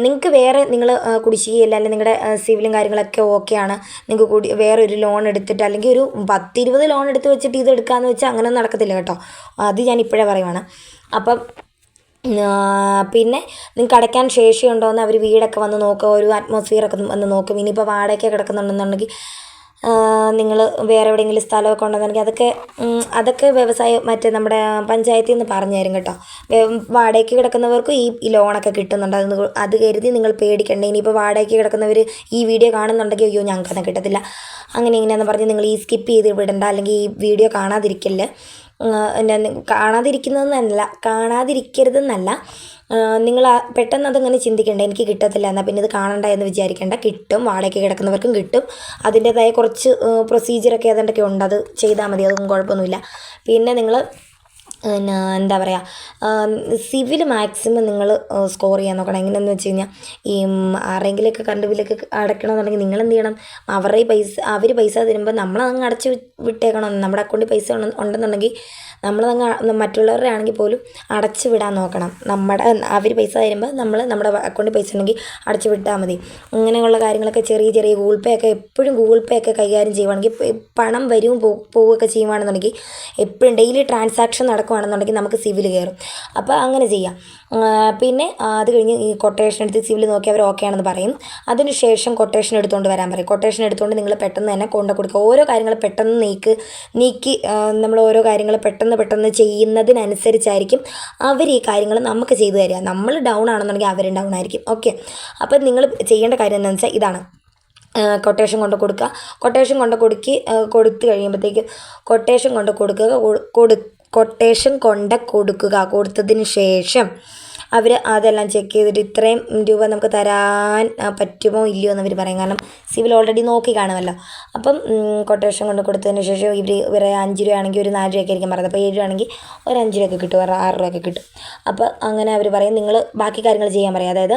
[SPEAKER 1] നിങ്ങൾക്ക് വേറെ നിങ്ങൾ കുടിശ്ശികയില്ല, അല്ലെങ്കിൽ നിങ്ങളുടെ സിവിലും കാര്യങ്ങളൊക്കെ ഓക്കെയാണ്, നിങ്ങൾക്ക് വേറെ ഒരു ലോൺ എടുത്തിട്ട് അല്ലെങ്കിൽ ഒരു 10-20 ലോൺ എടുത്ത് വെച്ചിട്ട് ഇത് എടുക്കാമെന്ന് വെച്ചാൽ അങ്ങനെ നടക്കത്തില്ല കേട്ടോ. അത് ഞാൻ ഇപ്പോഴേ പറയുവാണ്. അപ്പം പിന്നെ നിങ്ങൾക്ക് അടയ്ക്കാൻ ശേഷിയുണ്ടോ എന്ന് അവർ വീടൊക്കെ വന്ന് നോക്കുക, ഒരു അറ്റ്മോസ്ഫിയറൊക്കെ വന്ന് നോക്കും. ഇനിയിപ്പോൾ വാടകയ്ക്ക് കിടക്കുന്നുണ്ടെന്നുണ്ടെങ്കിൽ നിങ്ങൾ വേറെ എവിടെയെങ്കിലും സ്ഥലമൊക്കെ ഉണ്ടെന്നുണ്ടെങ്കിൽ അതൊക്കെ വ്യവസായം മറ്റേ നമ്മുടെ പഞ്ചായത്തിൽ നിന്ന് പറഞ്ഞു തരും കേട്ടോ. വാടകയ്ക്ക് കിടക്കുന്നവർക്കും ഈ ലോണൊക്കെ കിട്ടുന്നുണ്ട്. അത് കരുതി നിങ്ങൾ പേടിക്കണ്ട. ഇനിയിപ്പോൾ വാടകയ്ക്ക് കിടക്കുന്നവർ ഈ വീഡിയോ കാണുന്നുണ്ടെങ്കിൽ അയ്യോ ഞങ്ങൾക്കൊന്നും കിട്ടത്തില്ല അങ്ങനെ ഇങ്ങനെയെന്ന് പറഞ്ഞ് നിങ്ങൾ ഈ സ്കിപ്പ് ചെയ്ത് വിടണ്ട, അല്ലെങ്കിൽ ഈ വീഡിയോ കാണാതിരിക്കല്ലേ. കാണാതിരിക്കരുതെന്നല്ല, നിങ്ങൾ പെട്ടെന്ന് അതങ്ങനെ ചിന്തിക്കേണ്ട എനിക്ക് കിട്ടത്തില്ല എന്നാൽ പിന്നെ ഇത് കാണണ്ട എന്ന് വിചാരിക്കേണ്ട. കിട്ടും, വാടകയ്ക്ക് കിടക്കുന്നവർക്കും കിട്ടും. അതിൻ്റേതായ കുറച്ച് പ്രൊസീജിയറൊക്കെ ഏതാണ്ടൊക്കെ ഉണ്ട്, അത് ചെയ്താൽ മതി, അതൊന്നും കുഴപ്പമൊന്നുമില്ല. പിന്നെ നിങ്ങൾ എന്താ പറയുക, സിവിൽ മാക്സിമം നിങ്ങൾ സ്കോർ ചെയ്യാൻ നോക്കണം. എങ്ങനെയെന്ന് വെച്ച് കഴിഞ്ഞാൽ ഈ ആരെങ്കിലുമൊക്കെ കറണ്ട് ബില്ലൊക്കെ അടയ്ക്കണമെന്നുണ്ടെങ്കിൽ നിങ്ങൾ എന്ത് ചെയ്യണം, അവർ പൈസ തരുമ്പോൾ നമ്മളതങ്ങ് അടച്ച് വിട്ടേക്കണം. നമ്മുടെ അക്കൗണ്ടിൽ പൈസ ഉണ്ടെന്നുണ്ടെങ്കിൽ നമ്മൾ മറ്റുള്ളവരുടെ ആണെങ്കിൽ പോലും അടച്ചു വിടാൻ നോക്കണം. അവർ പൈസ തരുമ്പോൾ നമ്മുടെ അക്കൗണ്ടിൽ പൈസ ഉണ്ടെങ്കിൽ അടച്ചു വിട്ടാൽ മതി. ഇങ്ങനെയുള്ള കാര്യങ്ങളൊക്കെ ചെറിയ ചെറിയ ഗൂഗിൾ പേ ഒക്കെ എപ്പോഴും ഗൂഗിൾ പേ ഒക്കെ കൈകാര്യം ചെയ്യുവാണെങ്കിൽ പണം വരും പോവുകയൊക്കെ ചെയ്യുവാണെന്നുണ്ടെങ്കിൽ എപ്പോഴും ഡെയിലി ട്രാൻസാക്ഷൻ നടക്കുകയാണെന്നുണ്ടെങ്കിൽ നമുക്ക് സിവിൽ കയറും. അപ്പോൾ അങ്ങനെ ചെയ്യാം. പിന്നെ അത് കഴിഞ്ഞ് ഈ കൊട്ടേഷൻ എടുത്ത് സിവിൽ നോക്കി അവർ ഓക്കെ ആണെന്ന് പറയും. അതിനുശേഷം കൊട്ടേഷൻ എടുത്തുകൊണ്ട് വരാൻ പറയും. കൊട്ടേഷൻ എടുത്തുകൊണ്ട് നിങ്ങൾ പെട്ടെന്ന് തന്നെ കൊണ്ടു കൊടുക്കുക. ഓരോ കാര്യങ്ങൾ പെട്ടെന്ന് നീക്കി നമ്മൾ ഓരോ കാര്യങ്ങൾ പെട്ടെന്ന് ചെയ്യുന്നതിനനുസരിച്ചായിരിക്കും അവർ ഈ കാര്യങ്ങൾ നമുക്ക് ചെയ്തു തരിക. നമ്മൾ ഡൗൺ ആണെന്നുണ്ടെങ്കിൽ അവരും ഡൗൺ ആയിരിക്കും. ഓക്കെ, അപ്പോൾ നിങ്ങൾ ചെയ്യേണ്ട കാര്യം എന്താണെന്ന് വെച്ചാൽ ഇതാണ്. കൊട്ടേഷൻ കൊണ്ട് കൊടുക്കുക. കൊട്ടേഷൻ കൊണ്ട് കൊടുത്തു കഴിയുമ്പോഴത്തേക്ക് കൊട്ടേഷൻ കൊടുത്തതിന് ശേഷം അവർ അതെല്ലാം ചെക്ക് ചെയ്തിട്ട് ഇത്രയും രൂപ നമുക്ക് തരാൻ പറ്റുമോ ഇല്ലയോ എന്ന് അവർ പറയും. കാരണം സിവിൽ ഓൾറെഡി നോക്കി കാണുമല്ലോ. അപ്പം കൊട്ടേഷൻ കൊണ്ട് കൊടുത്തതിന് ശേഷം ഇവരെ 5 രൂപയാണെങ്കിൽ ഒരു 4 രൂപയൊക്കെ ആയിരിക്കും പറയുന്നത്. അപ്പോൾ 7 രൂപയാണെങ്കിൽ ഒരു 5 രൂപയൊക്കെ കിട്ടും, ഒരു 6 രൂപയൊക്കെ കിട്ടും. അപ്പോൾ അങ്ങനെ അവർ പറയും നിങ്ങൾ ബാക്കി കാര്യങ്ങൾ ചെയ്യാൻ പറയും. അതായത്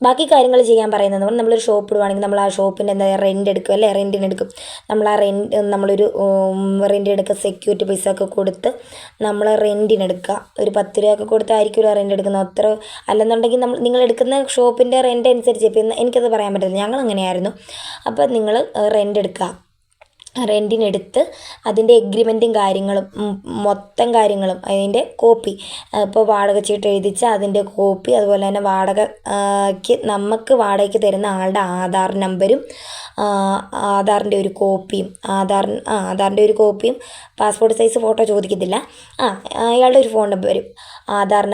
[SPEAKER 1] ബാക്കി കാര്യങ്ങൾ ചെയ്യാൻ പറയുന്നത് നമ്മളൊരു ഷോപ്പ് ഇടുവാണെങ്കിൽ നമ്മൾ ആ ഷോപ്പിൻ്റെ എന്താ റെൻ്റ് എടുക്കും അല്ലേ, റെൻറ്റിനെടുക്കും. നമ്മൾ ആ നമ്മളൊരു റെൻറ്റിനെടുക്കുക, സെക്യൂരിറ്റി പൈസ ഒക്കെ കൊടുത്ത് നമ്മൾ റെൻറ്റിനെടുക്കുക. ഒരു 10 രൂപയൊക്കെ കൊടുത്തായിരിക്കും റെൻ്റ് എടുക്കുന്നത്. അത്ര അല്ലെന്നുണ്ടെങ്കിൽ നിങ്ങൾ എടുക്കുന്ന ഷോപ്പിൻ്റെ റെൻ്റ് അനുസരിച്ച് ഇപ്പം എനിക്കത് പറയാൻ പറ്റില്ല, ഞങ്ങൾ അങ്ങനെയായിരുന്നു. അപ്പോൾ നിങ്ങൾ റെൻ്റ് എടുക്കുക. റെൻറ്റിനെടുത്ത് അതിൻ്റെ എഗ്രിമെൻറ്റും കാര്യങ്ങളും മൊത്തം കാര്യങ്ങളും അതിൻ്റെ കോപ്പി, ഇപ്പോൾ വാടക ചീട്ട് എഴുതിച്ച അതിൻ്റെ കോപ്പി, അതുപോലെ തന്നെ നമുക്ക് വാടകയ്ക്ക് തരുന്ന ആളുടെ ആധാർ നമ്പരും ആധാറിൻ്റെ ഒരു കോപ്പിയും ആധാറിൻ്റെ ഒരു കോപ്പിയും പാസ്പോർട്ട് സൈസ് ഫോട്ടോ ചോദിക്കത്തില്ല, അയാളുടെ ഒരു ഫോൺ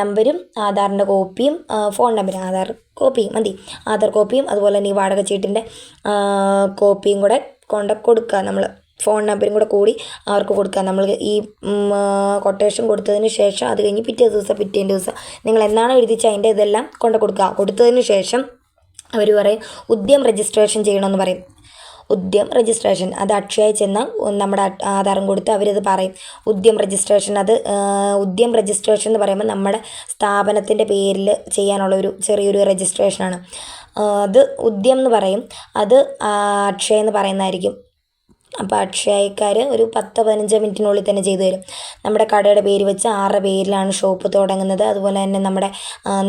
[SPEAKER 1] നമ്പരും ആധാറിൻ്റെ കോപ്പിയും ഫോൺ നമ്പരും ആധാർ കോപ്പിയും മതി. ആധാർ കോപ്പിയും അതുപോലെ തന്നെ ഈ വാടക ചീട്ടിൻ്റെ കോപ്പിയും കൂടെ കൊടുക്കുക. നമ്മൾ ഫോൺ നമ്പരും കൂടി അവർക്ക് കൊടുക്കുക. നമ്മൾ ഈ കൊട്ടേഷൻ കൊടുത്തതിന് ശേഷം അത് കഴിഞ്ഞ് പിറ്റേ ദിവസം നിങ്ങൾ എന്നാണോ എഴുതിച്ച അതിൻ്റെ ഇതെല്ലാം കൊടുക്കുക. കൊടുത്തതിന് ശേഷം അവർ പറയും ഉദ്യം രജിസ്ട്രേഷൻ ചെയ്യണമെന്ന് പറയും. ഉദ്യം രജിസ്ട്രേഷൻ അത് അക്ഷയയിൽ ചെന്ന് നമ്മുടെ ആധാറും കൊടുത്ത് അവരത് പറയും ഉദ്യം രജിസ്ട്രേഷൻ. ഉദ്യം രജിസ്ട്രേഷൻ എന്ന് പറയുമ്പോൾ നമ്മുടെ സ്ഥാപനത്തിൻ്റെ പേരിൽ ചെയ്യാനുള്ള ഒരു ചെറിയൊരു രജിസ്ട്രേഷനാണ്. അത് ഉദ്യം എന്ന് പറയും. അത് അക്ഷയ എന്ന് പറയുന്നതായിരിക്കും. അപ്പോൾ അക്ഷയക്കാർ ഒരു 10-15 മിനിറ്റിനുള്ളിൽ തന്നെ ചെയ്തു തരും. നമ്മുടെ കടയുടെ പേര് വെച്ച് 6 പേരിലാണ് ഷോപ്പ് തുടങ്ങുന്നത്. അതുപോലെ തന്നെ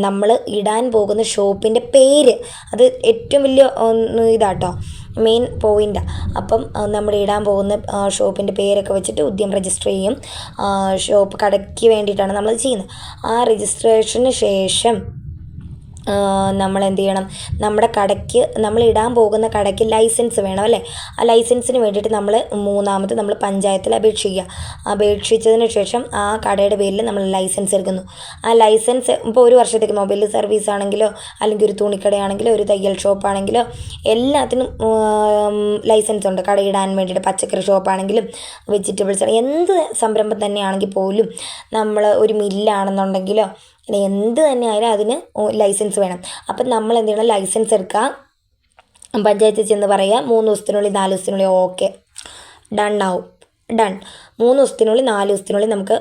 [SPEAKER 1] നമ്മൾ ഇടാൻ പോകുന്ന ഷോപ്പിൻ്റെ പേര് അത് ഏറ്റവും വലിയ ഇതാട്ടോ, മെയിൻ പോയിൻ്റാണ്. അപ്പം നമ്മൾ ഇടാൻ പോകുന്ന ഷോപ്പിൻ്റെ പേരൊക്കെ വെച്ചിട്ട് ഉദ്യം രജിസ്റ്റർ ചെയ്യും. ഷോപ്പ് കടയ്ക്ക് വേണ്ടിയിട്ടാണ് നമ്മൾ ചെയ്യുന്നത്. ആ രജിസ്ട്രേഷന് ശേഷം നമ്മൾ എന്ത് ചെയ്യണം, നമ്മുടെ കടയ്ക്ക് നമ്മൾ ഇടാൻ പോകുന്ന കടയ്ക്ക് ലൈസൻസ് വേണം അല്ലേ. ആ ലൈസൻസിന് വേണ്ടിയിട്ട് നമ്മൾ പഞ്ചായത്തിൽ അപേക്ഷിച്ചതിന് ശേഷം ആ കടയുടെ പേരിൽ നമ്മൾ ലൈസൻസ് എടുക്കുന്നു. ആ ലൈസൻസ് ഇപ്പോൾ ഒരു വർഷത്തേക്ക് മൊബൈൽ സർവീസ് ആണെങ്കിലോ അല്ലെങ്കിൽ ഒരു തുണിക്കടയാണെങ്കിലോ ഒരു തയ്യൽ ഷോപ്പാണെങ്കിലോ എല്ലാത്തിനും ലൈസൻസ് ഉണ്ട്. കടയിടാൻ വേണ്ടിയിട്ട് പച്ചക്കറി ഷോപ്പാണെങ്കിലും വെജിറ്റബിൾസ് എന്ത് സംരംഭം തന്നെയാണെങ്കിൽ പോലും നമ്മൾ ഒരു മില്ലാണെന്നുണ്ടെങ്കിലോ എന്ത് തന്നെ ആയാലും അതിന് ലൈസൻസ് വേണം. അപ്പം നമ്മൾ എന്ത് ചെയ്യണം, ലൈസൻസ് എടുക്കുക, പഞ്ചായത്തിൽ ചെന്ന് പറയുക 3 ദിവസത്തിനുള്ളിൽ 4 ദിവസത്തിനുള്ളിൽ ഓക്കെ ഡൺ 3 ദിവസത്തിനുള്ളിൽ 4 ദിവസത്തിനുള്ളിൽ നമുക്ക്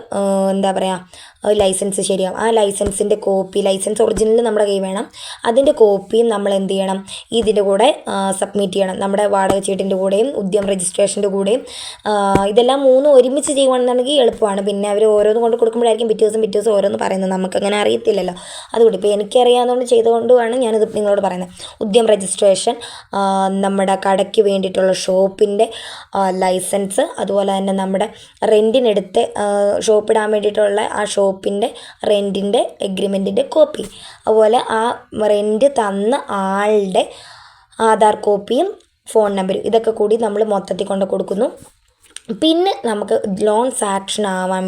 [SPEAKER 1] എന്താ പറയുക ലൈസൻസ് ശരിയാവും. ആ ലൈസൻസിൻ്റെ കോപ്പി, ലൈസൻസ് ഒറിജിനൽ നമ്മുടെ കയ്യിൽ വേണം. അതിൻ്റെ കോപ്പിയും നമ്മൾ എന്ത് ചെയ്യണം, ഇതിൻ്റെ കൂടെ സബ്മിറ്റ് ചെയ്യണം. നമ്മുടെ വാടക ചീട്ടിൻ്റെ കൂടെയും ഉദ്യം രജിസ്ട്രേഷൻ്റെ കൂടെയും. ഇതെല്ലാം 3 ഒരുമിച്ച് ചെയ്യുകയാണെന്നുണ്ടെങ്കിൽ എളുപ്പമാണ്. പിന്നെ അവർ ഓരോന്ന് കൊണ്ട് കൊടുക്കുമ്പോഴായിരിക്കും പിറ്റേ ദിവസം ഓരോന്ന് പറയുന്നത്. നമുക്കങ്ങനെ അറിയത്തില്ലല്ലോ. അതുകൊണ്ട് ഇപ്പോൾ എനിക്കറിയാവുന്നതുകൊണ്ട് ചെയ്തുകൊണ്ടാണ് ഞാനിത് നിങ്ങളോട് പറയുന്നത്. ഉദ്യം രജിസ്ട്രേഷൻ, നമ്മുടെ കടയ്ക്ക് വേണ്ടിയിട്ടുള്ള ഷോപ്പിൻ്റെ ലൈസൻസ്, അതുപോലെ തന്നെ നമ്മുടെ റെൻറ്റിനെടുത്ത് ഷോപ്പിടാൻ വേണ്ടിയിട്ടുള്ള ആ ഷോപ്പിൻ്റെ റെൻറ്റിൻ്റെ എഗ്രിമെൻറ്റിൻ്റെ കോപ്പി, അതുപോലെ ആ റെൻറ്റ് തന്ന ആളുടെ ആധാർ കോപ്പിയും ഫോൺ നമ്പരും, ഇതൊക്കെ കൂടി നമ്മൾ മൊത്തത്തിൽ കൊടുക്കുന്നു. പിന്നെ നമുക്ക് ലോൺ സാങ്ഷനാക്കാൻ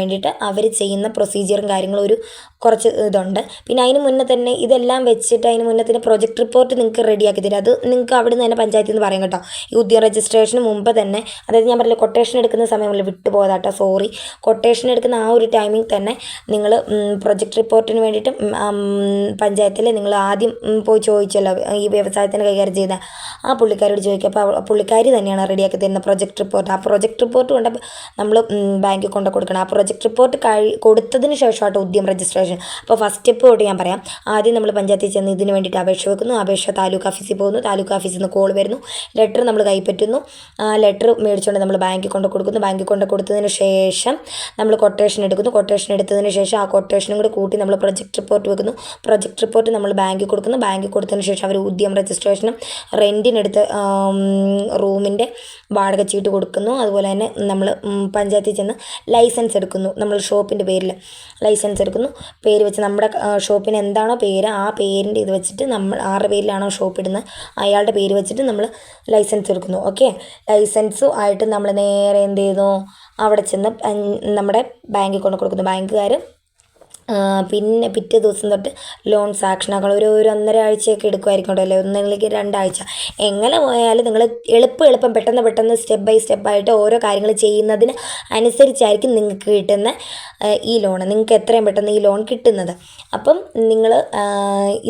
[SPEAKER 1] വേണ്ടിയിട്ട് അവർ ചെയ്യുന്ന പ്രൊസീജിയറും കാര്യങ്ങളും കുറച്ച് ഇതുണ്ട്. പിന്നെ അതിന് മുന്നേ തന്നെ ഇതെല്ലാം വെച്ചിട്ട് അതിന് മുന്നേ തന്നെ പ്രൊജക്ട് റിപ്പോർട്ട് നിങ്ങൾക്ക് റെഡിയാക്കി തരും. അത് നിങ്ങൾക്ക് അവിടെ നിന്ന് തന്നെ പഞ്ചായത്തിൽ നിന്ന് പറയും കേട്ടോ. ഈ ഉദ്യം രജിസ്ട്രേഷന് മുമ്പ് തന്നെ, അതായത് ഞാൻ പറഞ്ഞില്ല കൊട്ടേഷൻ എടുക്കുന്ന സമയമല്ല വിട്ടുപോയതാട്ടോ, സോറി. കൊട്ടേഷൻ എടുക്കുന്ന ആ ഒരു ടൈമിൽ തന്നെ നിങ്ങൾ പ്രൊജക്ട് റിപ്പോർട്ടിന് വേണ്ടിയിട്ട് പഞ്ചായത്തിൽ നിങ്ങൾ ആദ്യം പോയി ചോദിച്ചല്ലോ, ഈ വ്യവസായത്തിന് കൈകാര്യം ചെയ്ത ആ പുള്ളിക്കാരോട് ചോദിക്കുക. അപ്പോൾ പുള്ളിക്കാരി തന്നെയാണ് റെഡിയാക്കി തരുന്ന പ്രൊജക്ട് റിപ്പോർട്ട്. ആ പ്രൊജക്ട് റിപ്പോർട്ട് കൊണ്ട് നമ്മൾ ബാങ്കിൽ കൊണ്ട് കൊടുക്കണം. ആ പ്രൊജക്ട് റിപ്പോർട്ട് കൊടുത്തതിന് ശേഷമായിട്ട് ഉദ്യം രജിസ്ട്രേഷൻ. അപ്പോൾ ഫസ്റ്റ് സ്റ്റെപ്പ് തൊട്ട് ഞാൻ പറയാം. ആദ്യം നമ്മൾ പഞ്ചായത്തിൽ ചെന്ന് ഇതിന് വേണ്ടിയിട്ട് അപേക്ഷ വെക്കുന്നു. അപേക്ഷ താലൂക്ക് ഓഫീസിൽ പോകുന്നു. താലൂക്ക് ഓഫീസിൽ നിന്ന് കോൾ വരുന്നു. ലെറ്റർ നമ്മൾ കൈപ്പറ്റുന്നു. ലെറ്റർ മേടിച്ചുകൊണ്ട് നമ്മൾ ബാങ്കിൽ കൊണ്ട് കൊടുക്കുന്നു. ബാങ്കിൽ കൊണ്ട് കൊടുത്തതിന് ശേഷം നമ്മൾ കൊട്ടേഷൻ എടുക്കുന്നു. കൊട്ടേഷൻ എടുത്തതിന് ശേഷം ആ കൊട്ടേഷനും കൂടി കൂട്ടി നമ്മൾ പ്രൊജക്ട് റിപ്പോർട്ട് വെക്കുന്നു. പ്രൊജക്ട് റിപ്പോർട്ട് നമ്മൾ ബാങ്കിൽ കൊടുക്കുന്നു. ബാങ്കിൽ കൊടുത്തതിന് ശേഷം അവർ ഉദ്യം രജിസ്ട്രേഷനും റെൻറ്റിനെടുത്ത് റൂമിൻ്റെ വാടക ചീട്ട് കൊടുക്കുന്നു. അതുപോലെ തന്നെ നമ്മൾ പഞ്ചായത്തിൽ ചെന്ന് ലൈസൻസ് എടുക്കുന്നു. നമ്മൾ ഷോപ്പിൻ്റെ പേരിൽ ലൈസൻസ് എടുക്കുന്നു. പേര് വെച്ച് നമ്മുടെ ഷോപ്പിന് എന്താണോ പേര് ആ പേരിൻ്റെ ഇത് വെച്ചിട്ട് നമ്മൾ ആരുടെ പേരിലാണോ ഷോപ്പ് ഇടുന്നത് അയാളുടെ പേര് വെച്ചിട്ട് നമ്മൾ ലൈസൻസ് എടുക്കുന്നു. ഓക്കെ, ലൈസൻസും ആയിട്ട് നമ്മൾ നേരെ എന്ത് ചെയ്യുന്നു, അവിടെ ചെന്ന് നമ്മുടെ ബാങ്കിൽ കൊണ്ട് കൊടുക്കുന്നു. ബാങ്കുകാർ പിന്നെ പിറ്റേ ദിവസം തൊട്ട് ലോൺ സാക്ഷനാക്കണം. ഒരു 1.5 ആഴ്ചയൊക്കെ എടുക്കുമായിരിക്കും കേട്ടോ, അല്ലേ 1 2 ആഴ്ച. എങ്ങനെ പോയാലും നിങ്ങൾ എളുപ്പം പെട്ടെന്ന് സ്റ്റെപ്പ് ബൈ സ്റ്റെപ്പായിട്ട് ഓരോ കാര്യങ്ങൾ ചെയ്യുന്നതിന് അനുസരിച്ചായിരിക്കും നിങ്ങൾക്ക് കിട്ടുന്ന ഈ ലോൺ, നിങ്ങൾക്ക് എത്രയും പെട്ടെന്ന് ഈ ലോൺ കിട്ടുന്നത്. അപ്പം നിങ്ങൾ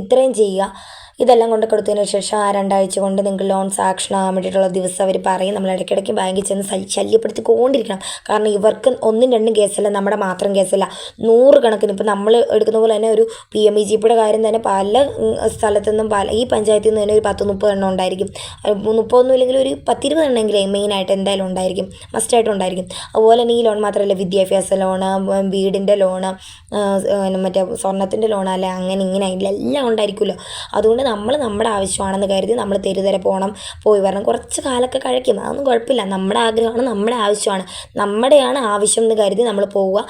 [SPEAKER 1] ഇത്രയും ചെയ്യുക. ഇതെല്ലാം കൊണ്ട് കൊടുത്തതിന് ശേഷം ആ 2 ആഴ്ച കൊണ്ട് നിങ്ങൾക്ക് ലോൺ സാക്ഷനാകാൻ വേണ്ടിയിട്ടുള്ള ദിവസം അവർ പറയും. നമ്മൾ ഇടയ്ക്കിടയ്ക്ക് ബാങ്കിൽ ചെന്ന് ശല്യപ്പെടുത്തിക്കൊണ്ടിരിക്കണം. കാരണം ഇവർക്ക് 1 2 കേസല്ല, നമ്മുടെ മാത്രം കേസല്ല, 100 കണക്കിന്. ഇപ്പോൾ നമ്മൾ എടുക്കുന്ന പോലെ തന്നെ ഒരു PMEGP കാര്യം തന്നെ പല സ്ഥലത്തുനിന്നും ഈ പഞ്ചായത്തിൽ നിന്ന് തന്നെ ഒരു 10-30 എണ്ണം ഉണ്ടായിരിക്കും. 30 ഇല്ലെങ്കിൽ ഒരു 10-20 എണ്ണമെങ്കിലും മെയിനായിട്ട് എന്തായാലും ഉണ്ടായിരിക്കും, മസ്റ്റായിട്ടും ഉണ്ടായിരിക്കും. അതുപോലെ തന്നെ ഈ ലോൺ മാത്രമല്ല, വിദ്യാഭ്യാസ ലോണ്, വീടിൻ്റെ ലോണ്, മറ്റേ സ്വർണ്ണത്തിൻ്റെ ലോണ്, അല്ലെ അങ്ങനെ ഇങ്ങനെ എല്ലാം ഉണ്ടായിരിക്കുമല്ലോ. അതുകൊണ്ട് നമ്മൾ നമ്മുടെ ആവശ്യമാണെന്ന് കരുതി നമ്മൾ തെരുതര പോയി വരണം. കുറച്ച് കാലമൊക്കെ കഴിക്കും, അതൊന്നും കുഴപ്പമില്ല. നമ്മുടെ ആഗ്രഹമാണ്, നമ്മുടെ ആവശ്യമാണ്, നമ്മുടെയാണ് ആവശ്യം എന്ന് കരുതി നമ്മൾ പോവുക.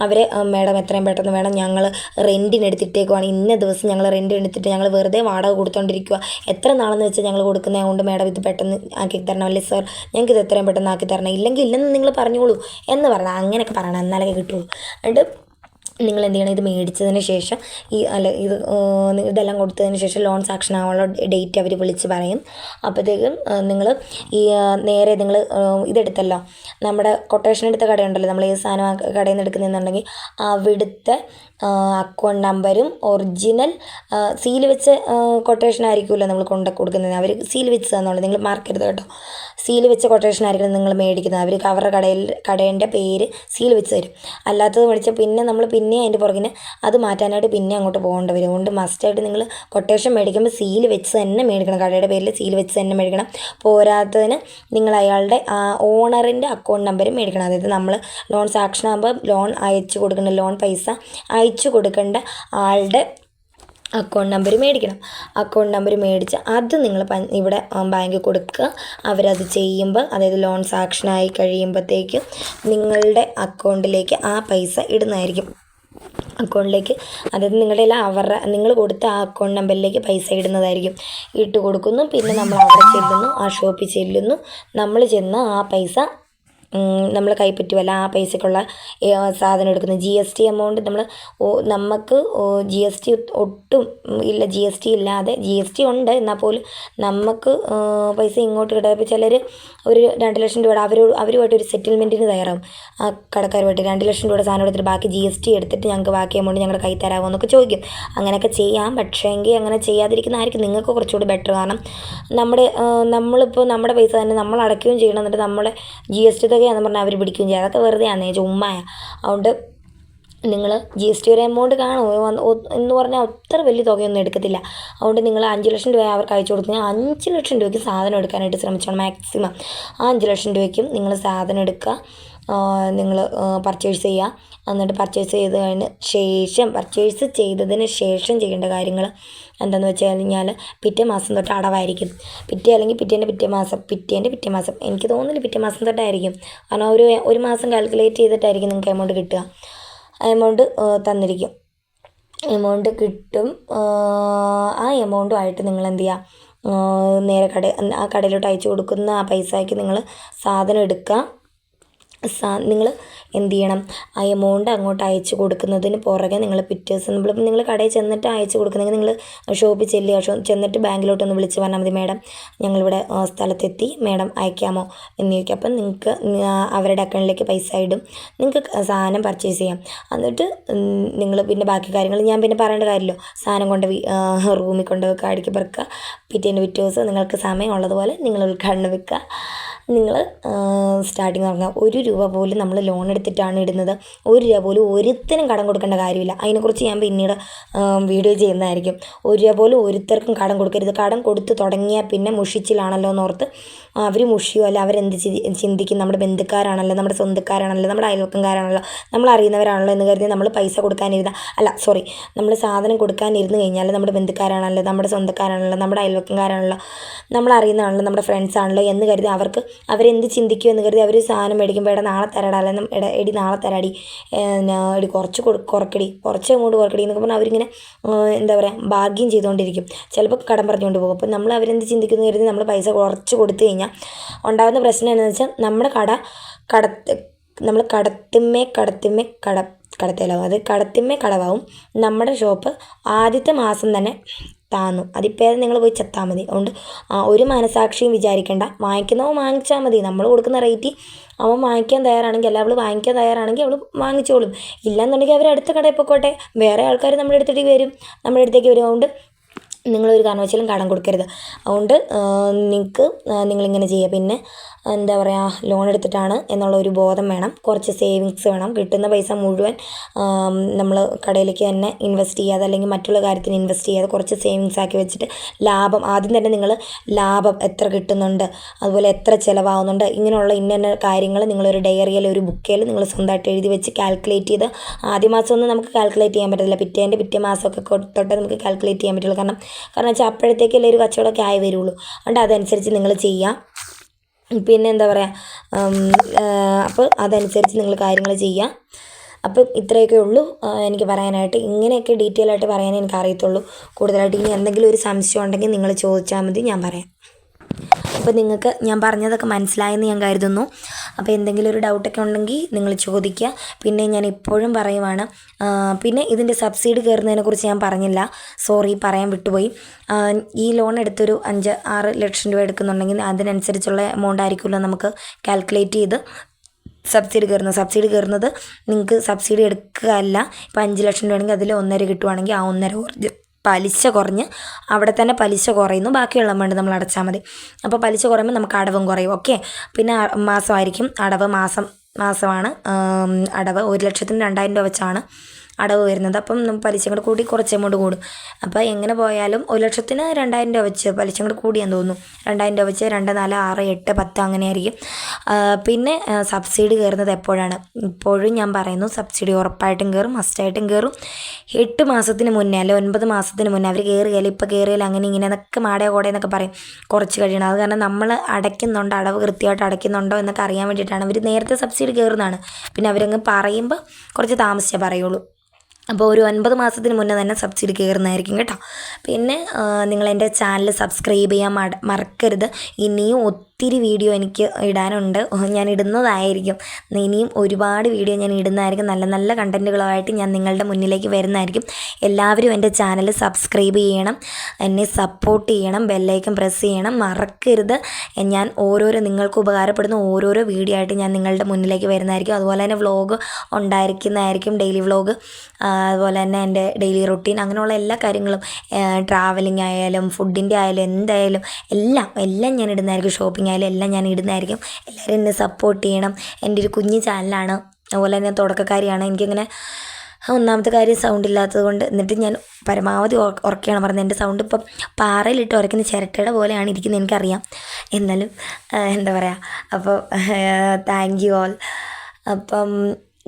[SPEAKER 1] അവരെ മേഡം എത്രയും പെട്ടെന്ന് വേണം, ഞങ്ങൾ റെൻറ്റിന് എടുത്തിട്ടേക്കുവാണ്, ഇന്ന ദിവസം ഞങ്ങൾ റെൻറ്റിന് എടുത്തിട്ട് ഞങ്ങൾ വെറുതെ വാടക കൊടുത്തുകൊണ്ടിരിക്കുക, എത്ര നാളെന്ന് വെച്ചാൽ ഞങ്ങൾ കൊടുക്കുന്നത് കൊണ്ട് മേഡം ഇത് പെട്ടെന്ന് ആക്കി തരണം, അല്ലേ സാർ ഞങ്ങൾക്ക് ഇത് എത്രയും പെട്ടെന്ന് ആക്കി തരണം, ഇല്ലെങ്കിൽ ഇല്ലെന്ന് നിങ്ങൾ പറഞ്ഞോളൂ എന്ന് പറയണം. അങ്ങനെയൊക്കെ പറയണം, എന്നാലേ കിട്ടുള്ളൂ. എന്നിട്ട് നിങ്ങൾ എന്ത് ചെയ്യണം, ഇത് മേടിച്ചതിന് ശേഷം ഇതെല്ലാം കൊടുത്തതിന് ശേഷം ലോൺ സാങ്ഷൻ ആവാനുള്ള ഡേറ്റ് അവർ വിളിച്ച് പറയും. അപ്പോഴത്തേക്കും നിങ്ങൾ നേരെ നിങ്ങൾ ഇതെടുത്തല്ലോ, നമ്മുടെ കൊട്ടേഷൻ എടുത്ത കടയുണ്ടല്ലോ, നമ്മൾ ഏത് സാധനം കടയിൽ നിന്ന് എടുക്കുന്നതെന്നുണ്ടെങ്കിൽ അവിടുത്തെ അക്കൗണ്ട് നമ്പരും ഒറിജിനൽ സീൽ വെച്ച് കൊട്ടേഷൻ ആയിരിക്കുമല്ലോ നമ്മൾ കൊടുക്കുന്നത്. അവർ സീൽ വെച്ച് തന്നോളൂ, നിങ്ങൾ മാർക്കരുത് കേട്ടോ. സീൽ വെച്ച കൊട്ടേഷൻ ആയിരിക്കും നിങ്ങൾ മേടിക്കുന്നത്. അവർ അവരുടെ കടേൻ്റെ പേര് സീൽ വെച്ച് തരും. അല്ലാത്തത് മേടിച്ചാൽ പിന്നെ നമ്മൾ അതിൻ്റെ പുറകിന് അത് മാറ്റാനായിട്ട് പിന്നെ അങ്ങോട്ട് പോകേണ്ടി വരും. അതുകൊണ്ട് മസ്റ്റായിട്ട് നിങ്ങൾ കൊട്ടേഷൻ മേടിക്കുമ്പോൾ സീൽ വെച്ച് തന്നെ മേടിക്കണം, കടയുടെ പേരിൽ സീൽ വെച്ച് തന്നെ മേടിക്കണം. പോരാത്തതിന് നിങ്ങൾ അയാളുടെ ഓണറിൻ്റെ അക്കൗണ്ട് നമ്പരും മേടിക്കണം. അതായത് നമ്മൾ ലോൺ സാങ്ഷൻ ആകുമ്പോൾ ലോൺ അയച്ചു കൊടുക്കേണ്ട, ലോൺ പൈസ അയച്ചു കൊടുക്കേണ്ട ആളുടെ അക്കൗണ്ട് നമ്പർ മേടിക്കണം. അക്കൗണ്ട് നമ്പർ മേടിച്ച് അത് നിങ്ങൾ ഇവിടെ ബാങ്കിൽ കൊടുക്കുക. അവരത് ചെയ്യുമ്പോൾ, അതായത് ലോൺ സാങ്ഷനായി കഴിയുമ്പോഴത്തേക്കും നിങ്ങളുടെ അക്കൗണ്ടിലേക്ക് ആ പൈസ ഇടുന്നതായിരിക്കും. അക്കൗണ്ടിലേക്ക്, അതായത് നിങ്ങളുടെ നിങ്ങൾ കൊടുത്ത ആ അക്കൗണ്ട് നമ്പറിലേക്ക് പൈസ ഇടുന്നതായിരിക്കും. ഇട്ട് കൊടുക്കുന്നു. പിന്നെ നമ്മൾ അവിടെ ചെല്ലുന്നു, ആ ഷോപ്പിൽ ചെല്ലുന്നു. നമ്മൾ ചെന്ന് ആ പൈസ നമ്മൾ കൈപ്പറ്റുമല്ല, ആ പൈസക്കുള്ള സാധനം എടുക്കുന്നു. GST എമൗണ്ട് നമുക്ക് GST ഒട്ടും ഇല്ല, GST ഇല്ലാതെ, GST ഉണ്ട് എന്നാൽ പോലും നമുക്ക് പൈസ ഇങ്ങോട്ട് കിട്ടാം. ഇപ്പോൾ ചിലർ ഒരു 2 ലക്ഷം രൂപയുടെ അവരുമായിട്ട് ഒരു സെറ്റിൽമെൻറ്റിന് തയ്യാറാവും. ആ കടക്കാരുമായിട്ട് 2 ലക്ഷം രൂപയുടെ സാധനം എടുത്തിട്ട് ബാക്കി GST എടുത്തിട്ട് ഞങ്ങൾക്ക് ബാക്കി എമൗണ്ട് ഞങ്ങളുടെ കൈ തരാമോ എന്നൊക്കെ ചോദിക്കും. അങ്ങനെയൊക്കെ ചെയ്യാം, പക്ഷേ എങ്കിൽ അങ്ങനെ ചെയ്യാതിരിക്കുന്നതായിരിക്കും നിങ്ങൾക്ക് കുറച്ചുകൂടി ബെറ്റർ. കാരണം നമ്മളിപ്പോൾ നമ്മുടെ പൈസ തന്നെ നമ്മൾ അടയ്ക്കുകയും ചെയ്യണം, എന്നിട്ട് നമ്മളെ GST തുകയാണെന്ന് പറഞ്ഞാൽ അവർ പിടിക്കുകയും ചെയ്യും. അതൊക്കെ വെറുതെ ആണേ, ചുമ്മായ. അതുകൊണ്ട് നിങ്ങൾ GST ഒരു എമൗണ്ട് കാണും എന്ന് പറഞ്ഞാൽ അത്ര വലിയ തുകയൊന്നും എടുക്കത്തില്ല. അതുകൊണ്ട് നിങ്ങൾ 5 ലക്ഷം രൂപ അവർക്ക് അയച്ചു കൊടുക്കുന്നത് 5 ലക്ഷം രൂപയ്ക്ക് സാധനം എടുക്കാനായിട്ട് ശ്രമിച്ചോണം മാക്സിമം. ആ 5 ലക്ഷം രൂപയ്ക്കും നിങ്ങൾ സാധനം എടുക്കുക, നിങ്ങൾ പർച്ചേസ് ചെയ്യുക. എന്നിട്ട് പർച്ചേസ് ചെയ്തതിന് ശേഷം ചെയ്യേണ്ട കാര്യങ്ങൾ എന്താണെന്ന് വെച്ച് കഴിഞ്ഞാൽ, പിറ്റേ മാസം തൊട്ട് അടവായിരിക്കും. അല്ലെങ്കിൽ പിറ്റേൻ്റെ പിറ്റേ മാസം, എനിക്ക് തോന്നുന്നില്ല പിറ്റേ മാസം തൊട്ടായിരിക്കും. കാരണം ഒരു മാസം കാൽക്കുലേറ്റ് ചെയ്തിട്ടായിരിക്കും നിങ്ങൾക്ക് എമൗണ്ട് കിട്ടുക. എമൗണ്ട് തന്നിരിക്കും, എമൗണ്ട് കിട്ടും. ആ എമൗണ്ടുമായിട്ട് നിങ്ങൾ എന്ത് ചെയ്യുക, നേരെ ആ കടയിലോട്ട് അയച്ചു കൊടുക്കുന്ന ആ പൈസയ്ക്ക് നിങ്ങൾ സാധനം എടുക്കുക. നിങ്ങൾ എന്ത് ചെയ്യണം, ആ എമൗണ്ട് അങ്ങോട്ട് അയച്ചു കൊടുക്കുന്നതിന് പുറകെ നിങ്ങൾ പിറ്റേ ദിവസം നിങ്ങൾ കടയിൽ ചെന്നിട്ട് അയച്ചു കൊടുക്കുന്നെങ്കിൽ നിങ്ങൾ ഷോപ്പിൽ ചെന്നിട്ട് ബാങ്കിലോട്ടൊന്ന് വിളിച്ച് പറഞ്ഞാൽ മതി, മേഡം ഞങ്ങളിവിടെ സ്ഥലത്തെത്തി, മേഡം അയക്കാമോ എന്ന് ചോദിക്കുക. അപ്പം നിങ്ങൾക്ക് അവരുടെ അക്കൗണ്ടിലേക്ക് പൈസ ഇടും, നിങ്ങൾക്ക് സാധനം പർച്ചേസ് ചെയ്യാം. എന്നിട്ട് നിങ്ങൾ പിന്നെ ബാക്കി കാര്യങ്ങൾ ഞാൻ പിന്നെ പറയേണ്ട കാര്യമല്ലോ. സാധനം കൊണ്ട് റൂമിൽ കൊണ്ട് വെക്കുക, അടുക്കി പെറുക്കുക. പിറ്റേ ദിവസം നിങ്ങൾക്ക് സമയം ഉള്ളതുപോലെ നിങ്ങൾ ഉദ്ഘാടനം വെക്കുക. നിങ്ങൾ സ്റ്റാർട്ടിങ് തുടങ്ങുക. 1 രൂപ പോലും നമ്മൾ ലോൺ എടുത്തിട്ടാണ് ഇടുന്നത്. 1 രൂപ പോലും ഒരുത്തനും കടം കൊടുക്കേണ്ട കാര്യമില്ല. അതിനെക്കുറിച്ച് ഞാൻ പിന്നീട് വീഡിയോ ചെയ്യുന്നതായിരിക്കും. 1 രൂപ പോലും ഒരുത്തർക്കും കടം കൊടുക്കരുത്. കടം കൊടുത്ത് തുടങ്ങിയാൽ പിന്നെ മുഷിച്ചിലാണല്ലോ എന്നോർത്ത് അവർ മുഷിയോ അല്ല അവരെന്ത് ചിന്തിക്കും, നമ്മുടെ ബന്ധുക്കാരാണല്ലോ, നമ്മുടെ സ്വന്തക്കാരാണല്ലോ, നമ്മുടെ അയൽവക്കംകാരാണല്ലോ, നമ്മൾ അറിയുന്നവരാണല്ലോ എന്ന് കരുതി നമ്മൾ പൈസ നമ്മൾ സാധനം കൊടുക്കാനിരുന്ന് കഴിഞ്ഞാൽ നമ്മുടെ ബന്ധുക്കാരാണല്ലോ, നമ്മുടെ സ്വന്തക്കാരാണല്ലോ, നമ്മുടെ അയൽവക്കംകാരാണല്ലോ, നമ്മൾ അറിയുന്നതാണല്ലോ, നമ്മുടെ ഫ്രണ്ട്സ് ആണല്ലോ എന്ന് കരുതി അവരെന്ത് ചിന്തിക്കുമോ എന്ന് കരുതി അവർ സാധനം മേടിക്കുമ്പോൾ നാളെ തരാടാ, അല്ലെങ്കിൽ എടി നാളെ തരാടി, എടി കുറക്കടി, കുറച്ച് അങ്ങോട്ട് കുറക്കടി എന്നൊക്കെ പറഞ്ഞാൽ അവരിങ്ങനെ എന്താ പറയുക ഭാഗ്യം ചെയ്തുകൊണ്ടിരിക്കും. ചിലപ്പോൾ കടം പറഞ്ഞുകൊണ്ട് പോകും. അപ്പോൾ നമ്മൾ അവരെന്ത് ചിന്തിക്കുന്നു കരുതി നമ്മൾ പൈസ കുറച്ച് കൊടുത്തു കഴിഞ്ഞാൽ ഉണ്ടാകുന്ന പ്രശ്നം എന്താണെന്ന് വെച്ചാൽ നമ്മുടെ നമ്മൾ കടത്തിന്മേ കടവാവും. നമ്മുടെ ഷോപ്പ് ആദ്യത്തെ മാസം തന്നെ താന്നു. അതിപ്പോൾ നിങ്ങൾ പോയി ചത്താൽ മതി. അതുകൊണ്ട് ഒരു മനസാക്ഷിയും വിചാരിക്കേണ്ട. വാങ്ങിക്കുന്നവൻ വാങ്ങിച്ചാൽ മതി. നമ്മൾ കൊടുക്കുന്ന റേറ്റ് അവൻ വാങ്ങിക്കാൻ തയ്യാറാണെങ്കിൽ, അവൾ വാങ്ങിക്കാൻ തയ്യാറാണെങ്കിൽ അവൾ വാങ്ങിച്ചോളും. ഇല്ലയെന്നുണ്ടെങ്കിൽ അവർ അടുത്ത കടയിൽ പോയിക്കോട്ടെ. വേറെ ആൾക്കാർ നമ്മുടെ അടുത്തേക്ക് വരും. അതുകൊണ്ട് നിങ്ങളൊരു കാരണവശാലും കടം കൊടുക്കരുത്. അതുകൊണ്ട് നിങ്ങളിങ്ങനെ ചെയ്യുക. പിന്നെ എന്താ പറയുക, ലോൺ എടുത്തിട്ടാണ് എന്നുള്ള ഒരു ബോധം വേണം. കുറച്ച് സേവിങ്സ് വേണം. കിട്ടുന്ന പൈസ മുഴുവൻ നമ്മൾ കടയിലേക്ക് തന്നെ ഇൻവെസ്റ്റ് ചെയ്യാതെ അല്ലെങ്കിൽ മറ്റുള്ള കാര്യത്തിന് ഇൻവെസ്റ്റ് ചെയ്യാതെ കുറച്ച് സേവിങ്സ് ആക്കി വെച്ചിട്ട് ലാഭം ആദ്യം തന്നെ നിങ്ങൾ ലാഭം എത്ര കിട്ടുന്നുണ്ട്, അതുപോലെ എത്ര ചിലവാകുന്നുണ്ട്, ഇങ്ങനെയുള്ള ഇന്ന കാര്യങ്ങൾ നിങ്ങളൊരു ഡയറിയിൽ ഒരു ബുക്കിൽ നിങ്ങൾ സ്വന്തമായിട്ട് എഴുതി വെച്ച് കാൽക്കുലേറ്റ് ചെയ്ത്, ആദ്യ മാസമൊന്നും നമുക്ക് കാൽക്കുലേറ്റ് ചെയ്യാൻ പറ്റില്ല, പിറ്റേ മാസമൊക്കെ തൊട്ട് നമുക്ക് കാൽക്കുലേറ്റ് ചെയ്യാൻ പറ്റുള്ളൂ. കാരണം വെച്ചാൽ അപ്പോഴത്തേക്കല്ലേ ഒരു കച്ചവടമൊക്കെ ആയി വരുള്ളൂ. അതുകൊണ്ട് അതനുസരിച്ച് നിങ്ങൾ ചെയ്യാം. പിന്നെ എന്താ പറയുക, അപ്പോൾ അതനുസരിച്ച് നിങ്ങൾ കാര്യങ്ങൾ ചെയ്യാം. അപ്പം ഇത്രയൊക്കെ ഉള്ളൂ എനിക്ക് പറയാനായിട്ട്. ഇങ്ങനെയൊക്കെ ഡീറ്റെയിൽ ആയിട്ട് പറയാനേ എനിക്ക് അറിയത്തുള്ളൂ. കൂടുതലായിട്ട് ഇനി എന്തെങ്കിലും ഒരു സംശയം ഉണ്ടെങ്കിൽ നിങ്ങൾ ചോദിച്ചാൽ മതി, ഞാൻ പറയാം. അപ്പോൾ നിങ്ങൾക്ക് ഞാൻ പറഞ്ഞതൊക്കെ മനസ്സിലായെന്ന് ഞാൻ കരുതുന്നു. അപ്പോൾ എന്തെങ്കിലും ഒരു ഡൗട്ടൊക്കെ ഉണ്ടെങ്കിൽ നിങ്ങൾ ചോദിക്കുക. പിന്നെ ഞാൻ ഇപ്പോഴും പറയുവാണ്, പിന്നെ ഇതിൻ്റെ സബ്സിഡി കയറുന്നതിനെക്കുറിച്ച് ഞാൻ പറഞ്ഞില്ല, സോറി, പറയാൻ വിട്ടുപോയി. ഈ ലോൺ എടുത്തൊരു 5-6 ലക്ഷം രൂപ എടുക്കുന്നുണ്ടെങ്കിൽ അതിനനുസരിച്ചുള്ള എമൗണ്ട് ആയിരിക്കുമല്ലോ നമുക്ക് കാൽക്കുലേറ്റ് ചെയ്ത് സബ്സിഡി കയറുന്നത്. നിങ്ങൾക്ക് സബ്സിഡി എടുക്കുകയല്ല. ഇപ്പോൾ 5 ലക്ഷം രൂപ ആണെങ്കിൽ അതിൽ 1.5 കിട്ടുവാണെങ്കിൽ ആ 1.5 പലിശ കുറഞ്ഞ് അവിടെ തന്നെ പലിശ കുറയുന്നു. ബാക്കിയുള്ള എമൗണ്ട് നമ്മൾ അടച്ചാൽ മതി. അപ്പോൾ പലിശ കുറയുമ്പോൾ നമുക്ക് അടവും കുറയും. ഓക്കെ. പിന്നെ മാസമായിരിക്കും അടവ്. മാസമാണ് അടവ്. 1,02,000 രൂപ വെച്ചാണ് അടവ് വരുന്നത്. അപ്പം പലിശ കൂടെ കൂടി കുറച്ച് എമൗണ്ട് കൂടും. അപ്പോൾ എങ്ങനെ പോയാലും 1,00,000-ന് 2,000 രൂപ വെച്ച് പലിശ കൂടെ കൂടിയെന്ന് തോന്നുന്നു. 2,000 രൂപ വെച്ച് 2, 4, 6, 8, 10 അങ്ങനെയായിരിക്കും. പിന്നെ സബ്സിഡി കയറുന്നത് എപ്പോഴാണ്? ഇപ്പോഴും ഞാൻ പറയുന്നു, സബ്സിഡി ഉറപ്പായിട്ടും കയറും, മസ്റ്റായിട്ടും കയറും. 8 മാസത്തിന് മുന്നേ അല്ലെ 9 മാസത്തിന് മുന്നേ അവർ കയറിയാലും ഇപ്പോൾ കയറിയാലും അങ്ങനെ ഇങ്ങനെ എന്നൊക്കെ മാടയോ കോടയോ എന്നൊക്കെ പറയും കുറച്ച് കഴിയണം. അത് കാരണം നമ്മൾ അടയ്ക്കുന്നുണ്ടോ, അടവ് കൃത്യമായിട്ട് അടയ്ക്കുന്നുണ്ടോ എന്നൊക്കെ അറിയാൻ വേണ്ടിയിട്ടാണ് അവർ നേരത്തെ സബ്സിഡി കയറുന്നതാണ്. പിന്നെ അവരങ്ങ് പറയുമ്പോൾ കുറച്ച് താമസിച്ചേ പറയുള്ളൂ. അപ്പോൾ ഒരു 9 മാസത്തിന് മുന്നേ തന്നെ സബ്സിഡി കയറുന്നതായിരിക്കും കേട്ടോ. പിന്നെ നിങ്ങൾ എൻ്റെ ചാനൽ സബ്സ്ക്രൈബ് ചെയ്യാൻ മറക്കരുത്. ഇനിയും ഒത്തിരി വീഡിയോ എനിക്ക് ഇടാനുണ്ട്. ഞാൻ ഇടുന്നതായിരിക്കും. ഇനിയും ഒരുപാട് വീഡിയോ ഞാൻ ഇടുന്നതായിരിക്കും. നല്ല നല്ല കണ്ടൻറ്റുകളുമായിട്ട് ഞാൻ നിങ്ങളുടെ മുന്നിലേക്ക് വരുന്നതായിരിക്കും. എല്ലാവരും എൻ്റെ ചാനൽ സബ്സ്ക്രൈബ് ചെയ്യണം, എന്നെ സപ്പോർട്ട് ചെയ്യണം, ബെല്ലൈക്കൺ പ്രസ് ചെയ്യണം, മറക്കരുത്. ഞാൻ നിങ്ങൾക്ക് ഉപകാരപ്പെടുന്ന ഓരോരോ വീഡിയോ ആയിട്ട് ഞാൻ നിങ്ങളുടെ മുന്നിലേക്ക് വരുന്നതായിരിക്കും. അതുപോലെ തന്നെ വ്ളോഗ് ഉണ്ടായിരിക്കുന്നതായിരിക്കും, ഡെയിലി വ്ളോഗ്. അതുപോലെ തന്നെ എൻ്റെ ഡെയിലി റൊട്ടീൻ, അങ്ങനെയുള്ള എല്ലാ കാര്യങ്ങളും, ട്രാവലിംഗ് ആയാലും ഫുഡിൻ്റെ ആയാലും എന്തായാലും എല്ലാം ഞാൻ ഇടുന്നതായിരിക്കും. ഷോപ്പിംഗ് ആയാലും എല്ലാം ഞാൻ ഇടുന്നതായിരിക്കും. എല്ലാവരും എന്നെ സപ്പോർട്ട് ചെയ്യണം. എൻ്റെ ഒരു കുഞ്ഞു ചാനലാണ്. അതുപോലെ തന്നെ തുടക്കക്കാരിയാണ്. എനിക്കിങ്ങനെ ഒന്നാമത്തെ കാര്യം സൗണ്ട് ഇല്ലാത്തത് കൊണ്ട്, എന്നിട്ട് ഞാൻ പരമാവധി ഉറക്കുകയാണ് പറഞ്ഞത്. എൻ്റെ സൗണ്ട് ഇപ്പം പാറയിലിട്ട് ഉറയ്ക്കുന്ന ചിരട്ടയുടെ പോലെയാണ് ഇരിക്കുന്നത്, എനിക്കറിയാം. എന്നാലും എന്താ പറയുക. അപ്പോൾ താങ്ക് യു ഓൾ. അപ്പം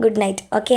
[SPEAKER 1] ഗുഡ് നൈറ്റ്. ഓക്കെ.